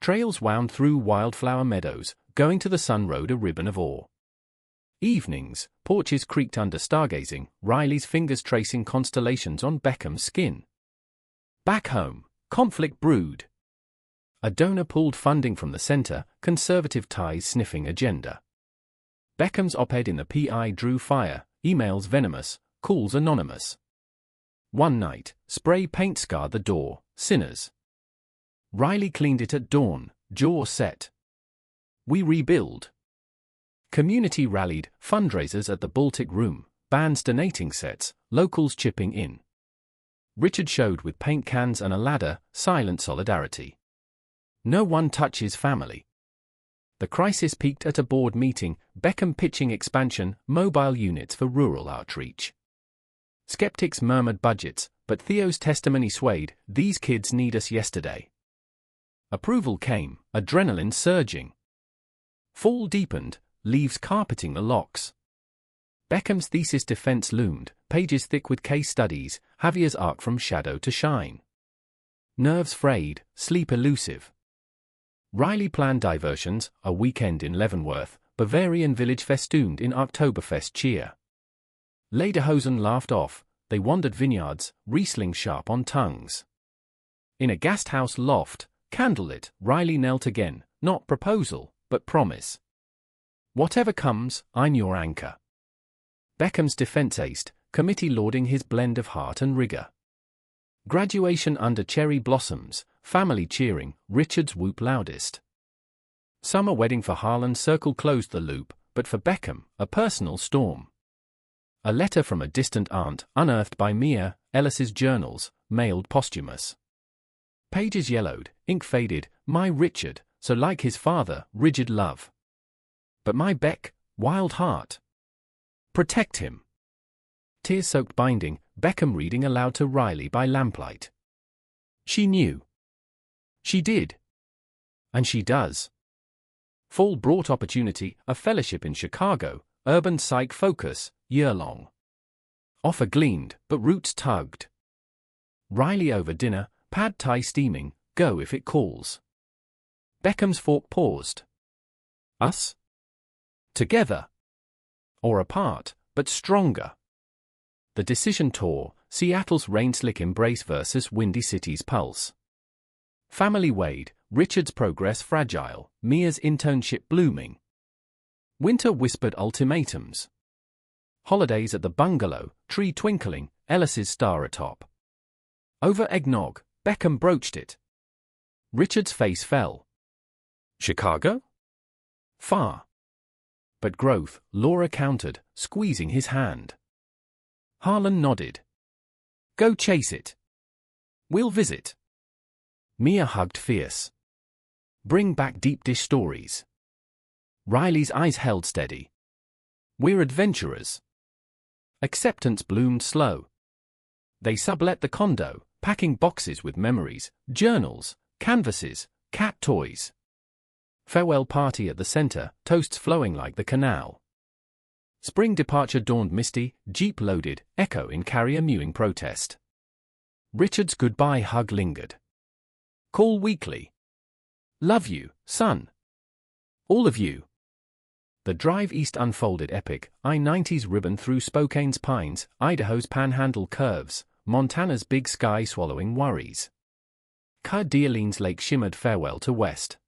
Trails wound through wildflower meadows, going to the sun rode a ribbon of ore. Evenings, porches creaked under stargazing, Riley's fingers tracing constellations on Beckham's skin. Back home, conflict brewed. A donor pulled funding from the center, conservative ties sniffing agenda. Beckham's op-ed in the PI drew fire, emails venomous, calls anonymous. One night, spray paint scarred the door, sinners. Riley cleaned it at dawn, jaw set. We rebuild. Community rallied, fundraisers at the Baltic Room, bands donating sets, locals chipping in. Richard showed with paint cans and a ladder, silent solidarity. No one touches family. The crisis peaked at a board meeting, Beckham pitching expansion, mobile units for rural outreach. Skeptics murmured budgets, but Theo's testimony swayed, these kids need us yesterday. Approval came, adrenaline surging. Fall deepened, leaves carpeting the locks. Beckham's thesis defense loomed, pages thick with case studies, Javier's arc from shadow to shine. Nerves frayed, sleep elusive. Riley planned diversions, a weekend in Leavenworth, Bavarian village festooned in Oktoberfest cheer. Lederhosen laughed off, they wandered vineyards, Riesling sharp on tongues. In a Gasthaus loft, candlelit, Riley knelt again, not proposal, but promise. Whatever comes, I'm your anchor. Beckham's defense aced, committee lauding his blend of heart and rigor. Graduation under cherry blossoms, family cheering, Richard's whoop loudest. Summer wedding for Harlan circle closed the loop, but for Beckham, a personal storm. A letter from a distant aunt, unearthed by Mia, Ellis's journals, mailed posthumous. Pages yellowed, ink faded, my Richard, so like his father, rigid love. But my Beck, wild heart. Protect him. Tear-soaked binding, Beckham reading aloud to Riley by lamplight. She knew. She did. And she does. Fall brought opportunity, a fellowship in Chicago, urban psych focus, year-long. Offer gleamed, but roots tugged. Riley over dinner, pad thai steaming, go if it calls. Beckham's fork paused. Us? Together. Or apart, but stronger. The decision tore, Seattle's rain-slick embrace versus Windy City's pulse. Family weighed, Richard's progress fragile, Mia's internship blooming. Winter whispered ultimatums. Holidays at the bungalow, tree twinkling, Ellis's star atop. Over eggnog, Beckham broached it. Richard's face fell. Chicago? Far. But growth, Laura countered, squeezing his hand. Harlan nodded. Go chase it. We'll visit. Mia hugged fierce. Bring back deep dish stories. Riley's eyes held steady. We're adventurers. Acceptance bloomed slow. They sublet the condo, packing boxes with memories, journals, canvases, cat toys. Farewell party at the center, toasts flowing like the canal. Spring departure dawned misty, jeep loaded, echo in carrier mewing protest. Richard's goodbye hug lingered. Call weekly. Love you, son. All of you. The drive east unfolded epic, I-90's ribbon through Spokane's pines, Idaho's panhandle curves, Montana's big sky swallowing worries. Coeur d'Alene's lake shimmered farewell to west.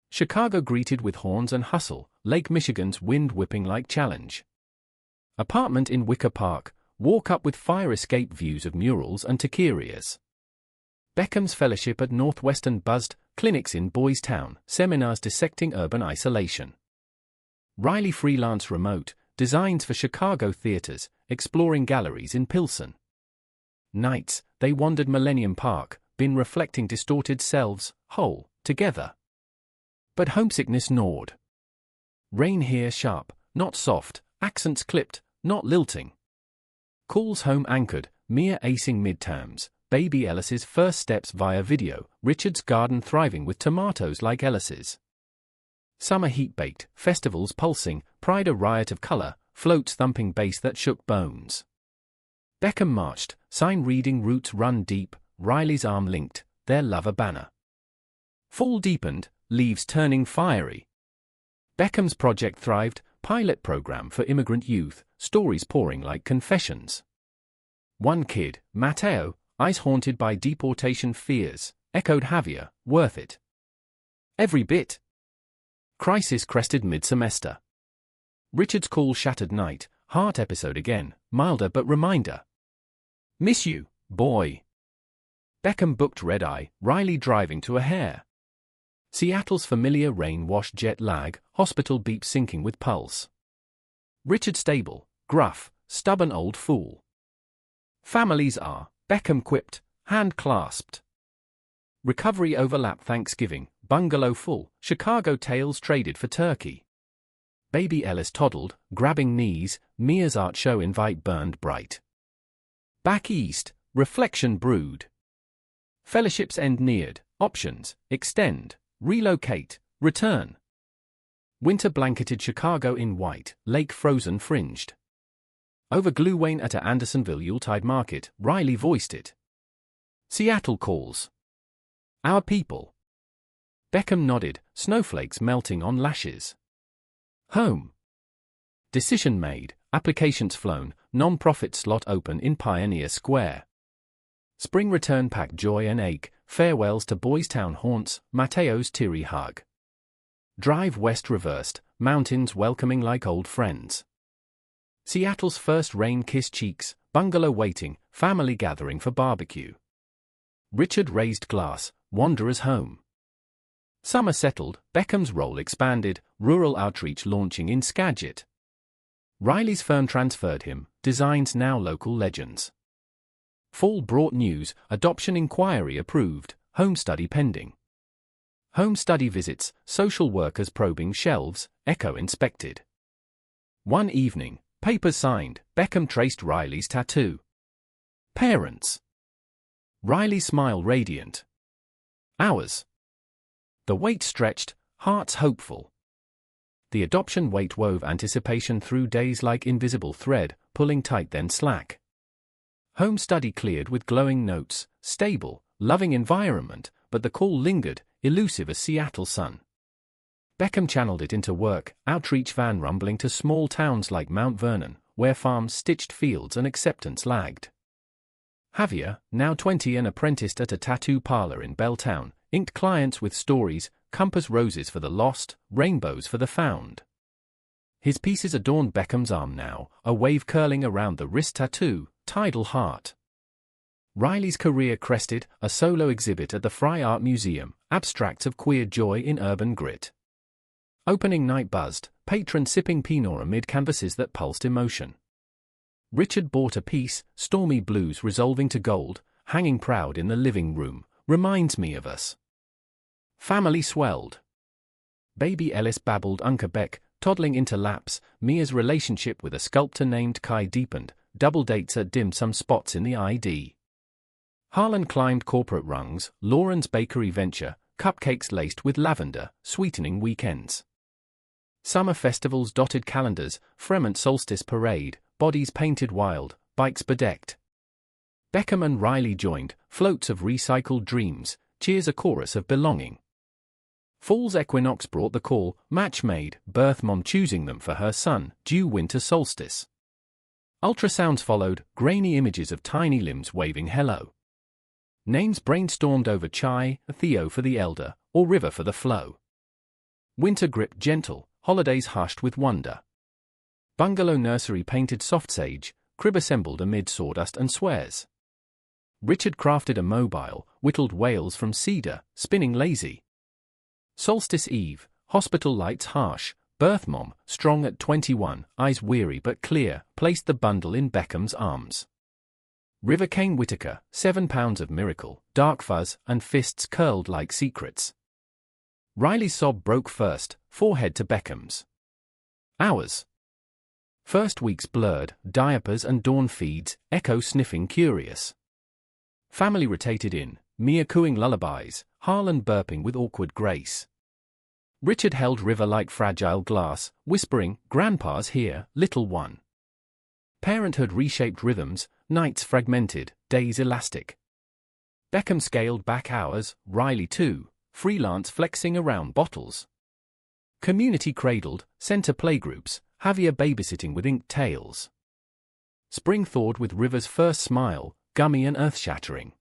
Chicago greeted with horns and hustle, Lake Michigan's wind whipping like challenge. Apartment in Wicker Park, walk up with fire escape views of murals and taquerias. Beckham's fellowship at Northwestern buzzed, clinics in Boys Town, seminars dissecting urban isolation. Riley freelance remote, designs for Chicago theaters, exploring galleries in Pilsen. Nights, they wandered Millennium Park, been reflecting distorted selves, whole, together. But homesickness gnawed. Rain here sharp, not soft, accents clipped, not lilting. Calls home anchored, Mia acing midterms, baby Ellis's first steps via video, Richard's garden thriving with tomatoes like Ellis's. Summer heat baked, festivals pulsing, pride a riot of color, floats thumping bass that shook bones. Beckham marched, sign reading roots run deep, Riley's arm linked, their love a banner. Fall deepened, leaves turning fiery. Beckham's project thrived, pilot program for immigrant youth, stories pouring like confessions. One kid, Mateo, eyes haunted by deportation fears, echoed Javier, worth it. Every bit. Crisis crested mid-semester. Richard's call shattered night, heart episode again, milder but reminder. Miss you, boy. Beckham booked red-eye, Riley driving to a hair. Seattle's familiar rain-washed jet lag, hospital beep syncing with pulse. Richard stable, gruff, stubborn old fool. Families are, Beckham quipped, hand-clasped. Recovery overlap Thanksgiving, bungalow full, Chicago tales traded for turkey. Baby Ellis toddled, grabbing knees, Mia's art show invite burned bright. Back east, reflection brewed. Fellowship's end neared, options, extend, relocate, return. Winter blanketed Chicago in white, lake frozen fringed. Over Gluwane at a Andersonville Yuletide market, Riley voiced it. Seattle calls. Our people. Beckham nodded, snowflakes melting on lashes. Home. Decision made, applications flown, non-profit slot open in Pioneer Square. Spring return packed joy and ache, farewells to Boys Town haunts, Mateo's teary hug. Drive west reversed, mountains welcoming like old friends. Seattle's first rain-kissed cheeks, bungalow waiting, family gathering for barbecue. Richard raised glass, wanderers home. Summer settled, Beckham's role expanded, rural outreach launching in Skagit. Riley's firm transferred him, designs now local legends. Fall brought news, adoption inquiry approved, home study pending. Home study visits, social workers probing shelves, echo inspected. One evening, papers signed, Beckham traced Riley's tattoo. Parents. Riley's smile radiant. Hours. The wait stretched, hearts hopeful. The adoption wait wove anticipation through days like invisible thread, pulling tight then slack. Home study cleared with glowing notes, stable, loving environment, but the call lingered, elusive as Seattle sun. Beckham channeled it into work, outreach van rumbling to small towns like Mount Vernon, where farms stitched fields and acceptance lagged. Javier, now 20 and apprenticed at a tattoo parlor in Belltown, inked clients with stories, compass roses for the lost, rainbows for the found. His pieces adorned Beckham's arm now, a wave curling around the wrist tattoo, tidal heart. Riley's career crested, a solo exhibit at the Fry Art Museum, abstracts of queer joy in urban grit. Opening night buzzed, patron sipping Pinot amid canvases that pulsed emotion. Richard bought a piece, stormy blues resolving to gold, hanging proud in the living room, reminds me of us. Family swelled. Baby Ellis babbled Uncle Beck, toddling into laps, Mia's relationship with a sculptor named Kai deepened, double dates at dim sum spots in the ID. Harlan climbed corporate rungs, Lauren's bakery venture, cupcakes laced with lavender, sweetening weekends. Summer festivals dotted calendars, Fremont solstice parade, bodies painted wild, bikes bedecked. Beckham and Riley joined, floats of recycled dreams, cheers a chorus of belonging. Fall's equinox brought the call, match made, birth mom choosing them for her son, due winter solstice. Ultrasounds followed, grainy images of tiny limbs waving hello. Names brainstormed over Chai, Theo for the elder, or River for the flow. Winter gripped gentle, holidays hushed with wonder. Bungalow nursery painted soft sage, crib assembled amid sawdust and swears. Richard crafted a mobile, whittled whales from cedar, spinning lazy. Solstice Eve, hospital lights harsh, birth mom, strong at 21, eyes weary but clear, placed the bundle in Beckham's arms. River Kane Whitaker, 7 pounds of miracle, dark fuzz, and fists curled like secrets. Riley's sob broke first, forehead to Beckham's. Hours. First weeks blurred, diapers and dawn feeds, echo sniffing curious. Family rotated in, Mia cooing lullabies, Harlan burping with awkward grace. Richard held River like fragile glass, whispering, Grandpa's here, little one. Parenthood reshaped rhythms, nights fragmented, days elastic. Beckham scaled back hours, Riley too, freelance flexing around bottles. Community cradled, center playgroups, Javier babysitting with inked tails. Spring thawed with River's first smile, gummy and earth-shattering.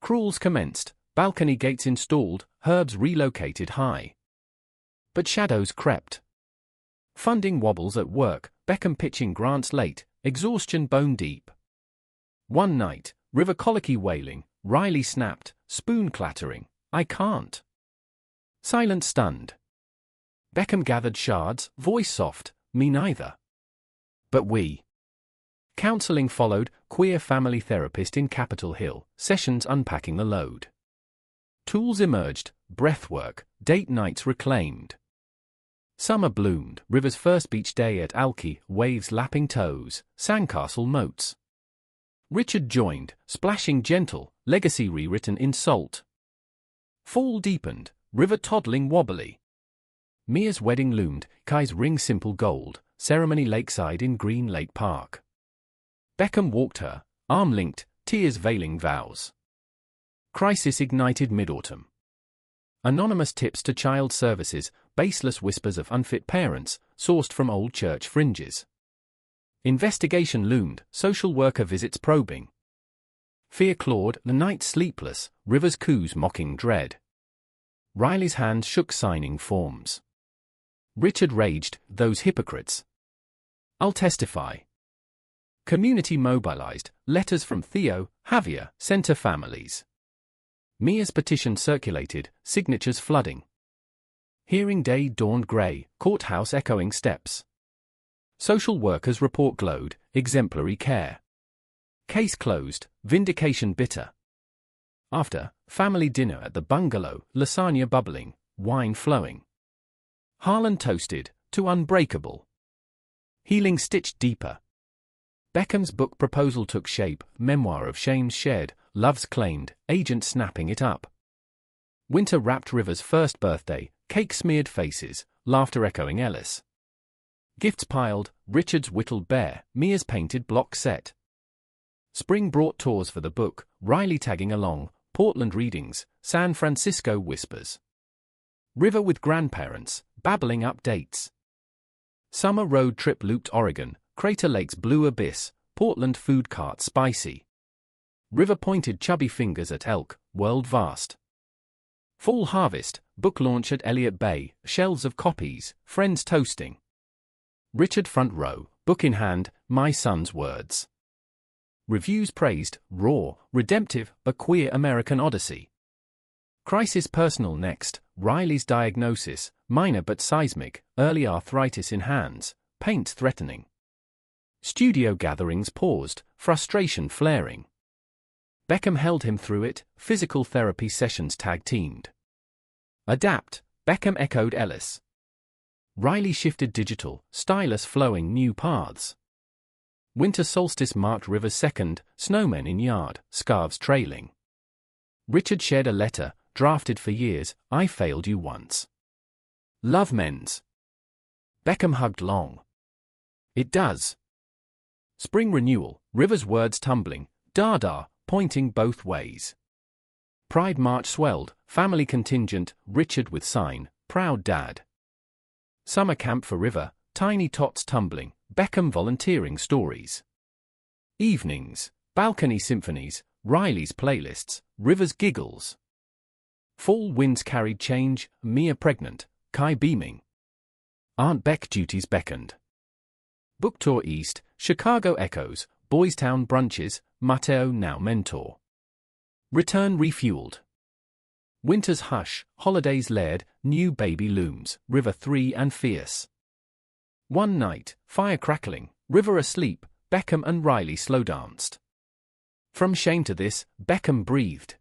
Crawls commenced, balcony gates installed, herbs relocated high. But shadows crept. Funding wobbles at work, Beckham pitching grants late, exhaustion bone deep. One night, River colicky wailing, Riley snapped, spoon clattering, I can't. Silent stunned. Beckham gathered shards, voice soft, me neither. But we. Counseling followed, queer family therapist in Capitol Hill, sessions unpacking the load. Tools emerged, breathwork, date nights reclaimed. Summer bloomed, River's first beach day at Alki, waves lapping toes, sandcastle moats. Richard joined, splashing gentle, legacy rewritten in salt. Fall deepened, River toddling wobbly. Mia's wedding loomed, Kai's ring simple gold, ceremony lakeside in Green Lake Park. Beckham walked her, arm-linked, tears veiling vows. Crisis ignited mid-autumn. Anonymous tips to child services, baseless whispers of unfit parents, sourced from old church fringes. Investigation loomed, social worker visits probing. Fear clawed, the night sleepless, River's coups mocking dread. Riley's hand shook signing forms. Richard raged, those hypocrites. I'll testify. Community mobilized, letters from Theo, Javier, center families. Mia's petition circulated, signatures flooding. Hearing day dawned grey, courthouse echoing steps. Social workers' report glowed, exemplary care. Case closed, vindication bitter. After, family dinner at the bungalow, lasagna bubbling, wine flowing. Harlan toasted, to unbreakable. Healing stitched deeper. Beckham's book proposal took shape, memoir of shames shared, loves claimed, agent snapping it up. Winter wrapped River's first birthday, cake smeared faces, laughter echoing Ellis. Gifts piled, Richard's whittled bear, Mia's painted block set. Spring brought tours for the book, Riley tagging along, Portland readings, San Francisco whispers. River with grandparents, babbling updates. Summer road trip looped Oregon, Crater Lake's blue abyss, Portland food cart spicy. River pointed chubby fingers at elk, world vast. Fall harvest, book launch at Elliott Bay, shelves of copies, friends toasting. Richard front row, book in hand, my son's words. Reviews praised, raw, redemptive, a queer American odyssey. Crisis personal next, Riley's diagnosis, minor but seismic, early arthritis in hands, pain threatening. Studio gatherings paused, frustration flaring. Beckham held him through it, physical therapy sessions tag-teamed. Adapt, Beckham echoed Ellis. Riley shifted digital, stylus flowing new paths. Winter solstice marked River's second, snowmen in yard, scarves trailing. Richard shared a letter, drafted for years, I failed you once. Love mends. Beckham hugged long. It does. Spring renewal, River's words tumbling, dada, pointing both ways. Pride March swelled, family contingent, Richard with sign, proud dad. Summer camp for River, tiny tots tumbling, Beckham volunteering stories. Evenings, balcony symphonies, Riley's playlists, River's giggles. Fall winds carried change, Mia pregnant, Kai beaming. Aunt Beck duties beckoned. Book tour east, Chicago echoes, Boys Town brunches, Mateo now mentor. Return refueled. Winter's hush, holidays laird, new baby looms, River 3 and fierce. One night, fire crackling, River asleep, Beckham and Riley slow danced. From shame to this, Beckham breathed.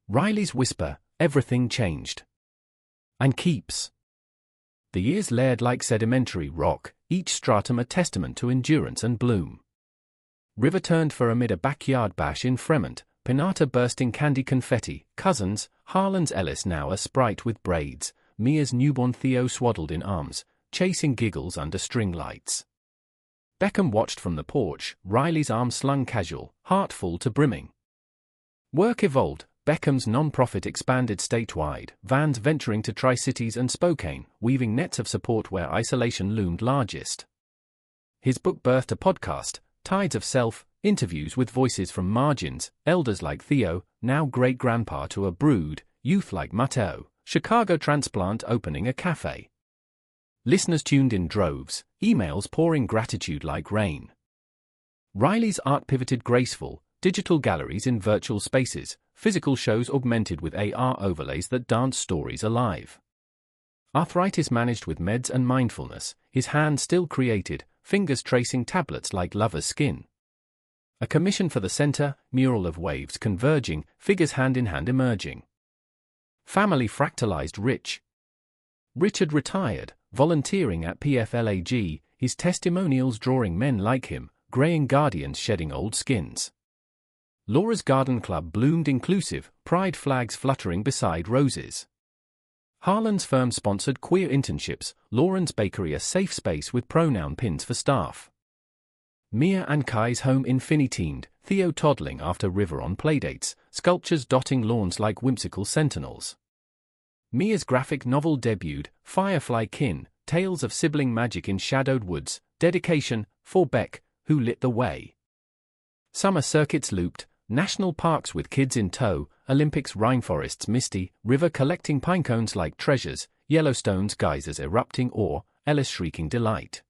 Riley's whisper, everything changed. And keeps. The years layered like sedimentary rock, each stratum a testament to endurance and bloom. River turned for amid a backyard bash in Fremont, Pinata bursting candy confetti, cousins, Harlan's Ellis now a sprite with braids, Mia's newborn Theo swaddled in arms, chasing giggles under string lights. Beckham watched from the porch, Riley's arm slung casual, heart full to brimming. Work evolved, Beckham's non-profit expanded statewide, vans venturing to Tri-Cities and Spokane, weaving nets of support where isolation loomed largest. His book birthed a podcast, Tides of Self, interviews with voices from margins, elders like Theo, now great-grandpa to a brood, youth like Mateo, Chicago transplant opening a cafe. Listeners tuned in droves, emails pouring gratitude like rain. Riley's art pivoted graceful, digital galleries in virtual spaces, physical shows augmented with AR overlays that dance stories alive. Arthritis managed with meds and mindfulness, his hand still created, fingers tracing tablets like lover's skin. A commission for the center, mural of waves converging, figures hand in hand emerging. Family fractalized rich. Richard retired, volunteering at PFLAG, his testimonials drawing men like him, graying guardians shedding old skins. Laura's Garden Club bloomed inclusive, pride flags fluttering beside roses. Harlan's firm sponsored queer internships, Lauren's Bakery a safe space with pronoun pins for staff. Mia and Kai's home infiniteamed, Theo toddling after river on playdates, sculptures dotting lawns like whimsical sentinels. Mia's graphic novel debuted, Firefly Kin, Tales of Sibling Magic in Shadowed Woods, dedication, for Beck, who lit the way. Summer circuits looped, national parks with kids in tow, Olympics rainforests misty, river collecting pinecones like treasures, Yellowstone's geysers erupting awe, Ellis shrieking delight.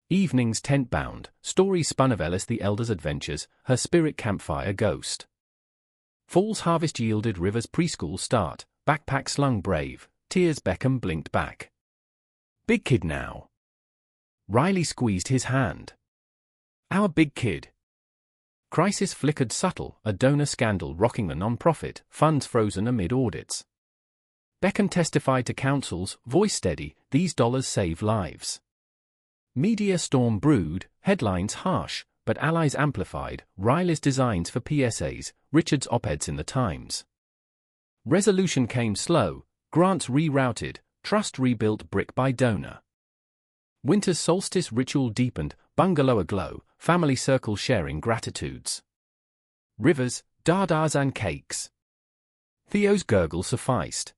Evenings tent-bound, stories spun of Ellis the Elder's adventures, her spirit campfire ghost. Fall's harvest yielded River's preschool start, backpack slung brave, tears Beckham blinked back. Big kid now. Riley squeezed his hand. Our big kid. Crisis flickered subtle, a donor scandal rocking the non-profit, funds frozen amid audits. Beckham testified to councils, voice steady, these dollars save lives. Media storm brewed, headlines harsh, but allies amplified, Riley's designs for PSAs, Richard's op-eds in the Times. Resolution came slow, grants rerouted, trust rebuilt brick by donor. Winter's solstice ritual deepened, bungalow aglow, family circle sharing gratitudes. Rivers, dadas and cakes. Theo's gurgle sufficed.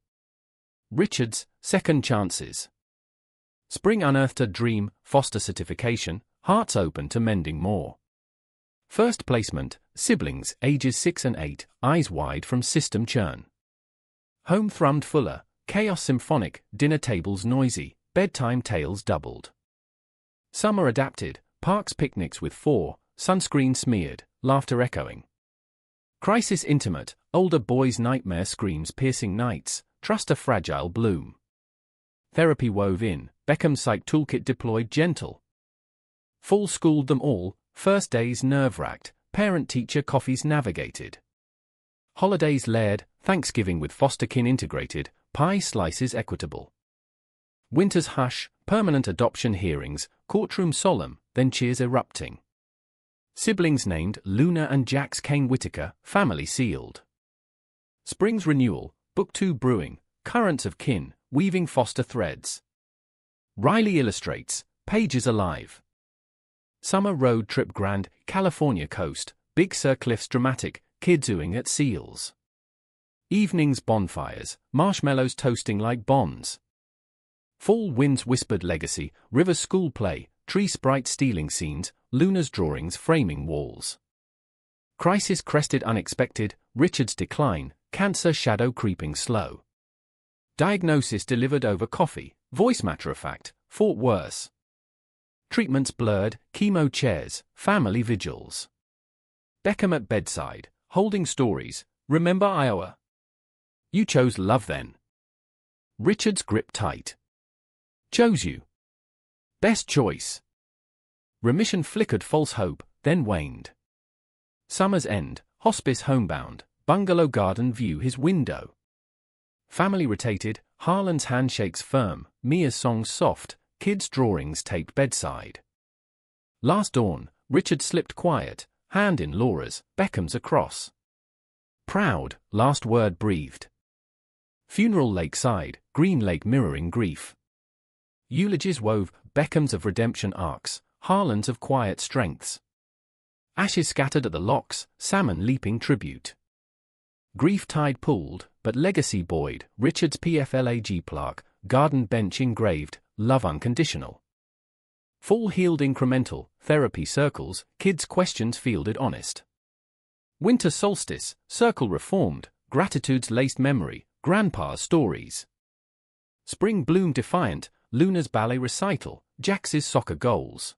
Richard's, second chances. Spring unearthed a dream, foster certification, hearts open to mending more. First placement, siblings, ages 6 and 8, eyes wide from system churn. Home thrummed fuller, chaos symphonic, dinner tables noisy, bedtime tales doubled. Summer adapted, parks picnics with 4, sunscreen smeared, laughter echoing. Crisis intimate, older boys' nightmare screams piercing nights, trust a fragile bloom. Therapy wove in, Beckham's psych toolkit deployed gentle. Fall schooled them all, first days nerve-wracked, parent-teacher coffees navigated. Holidays layered, Thanksgiving with fosterkin integrated, pie slices equitable. Winter's hush, permanent adoption hearings, courtroom solemn, then cheers erupting. Siblings named Luna and Jax Kane Whitaker, family sealed. Spring's renewal, Book 2 brewing, currents of kin, weaving foster threads. Riley illustrates, pages alive. Summer road trip grand, California coast, Big Sur cliffs dramatic, kids oohing at seals. Evenings bonfires, marshmallows toasting like bonds. Fall winds whispered legacy, river school play, tree sprite stealing scenes, Luna's drawings framing walls. Crisis crested unexpected, Richard's decline, cancer shadow creeping slow. Diagnosis delivered over coffee, voice matter-of-fact, fought worse. Treatments blurred, chemo chairs, family vigils. Beckham at bedside, holding stories, remember Iowa? You chose love then. Richard's grip tight. Chose you. Best choice. Remission flickered false hope, then waned. Summer's end, hospice homebound, bungalow garden view his window. Family rotated, Harlan's handshakes firm, Mia's songs soft, kids' drawings taped bedside. Last dawn, Richard slipped quiet, hand in Laura's, Beckham's across. Proud, last word breathed. Funeral lakeside, Green Lake mirroring grief. Eulogies wove, Beckham's of redemption arcs, Harlan's of quiet strengths. Ashes scattered at the locks, salmon leaping tribute. Grief tide pulled, but legacy buoyed, Richard's PFLAG plaque, garden bench engraved, love unconditional. Fall healed incremental, therapy circles, kids' questions fielded honest. Winter solstice, circle reformed, gratitudes laced memory, grandpa's stories. Spring bloom defiant, Luna's ballet recital, Jax's soccer goals.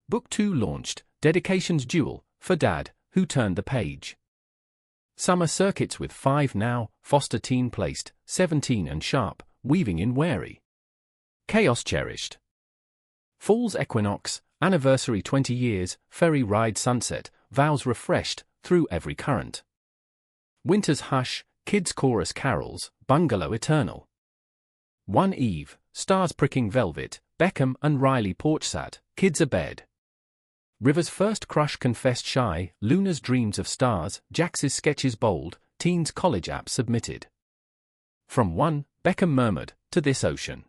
Book 2 launched, dedications dual, for dad, who turned the page. Summer circuits with 5 now, foster teen placed, 17 and sharp, weaving in wary. Chaos cherished. Fall's equinox, anniversary 20 years, ferry ride sunset, vows refreshed, through every current. Winter's hush, kids' chorus carols, bungalow eternal. One eve, stars pricking velvet, Beckham and Riley porchsat, kids abed. River's first crush confessed shy, Luna's dreams of stars, Jax's sketches bold, teens college app submitted. From one, Beckham murmured, to this ocean.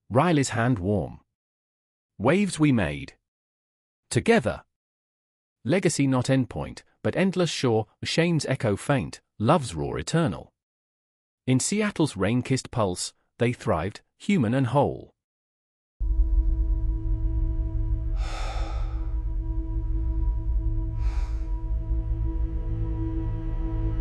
Riley's hand warm. Waves we made. Together. Legacy not endpoint, but endless shore, shame's echo faint, love's roar eternal. In Seattle's rain-kissed pulse, they thrived, human and whole.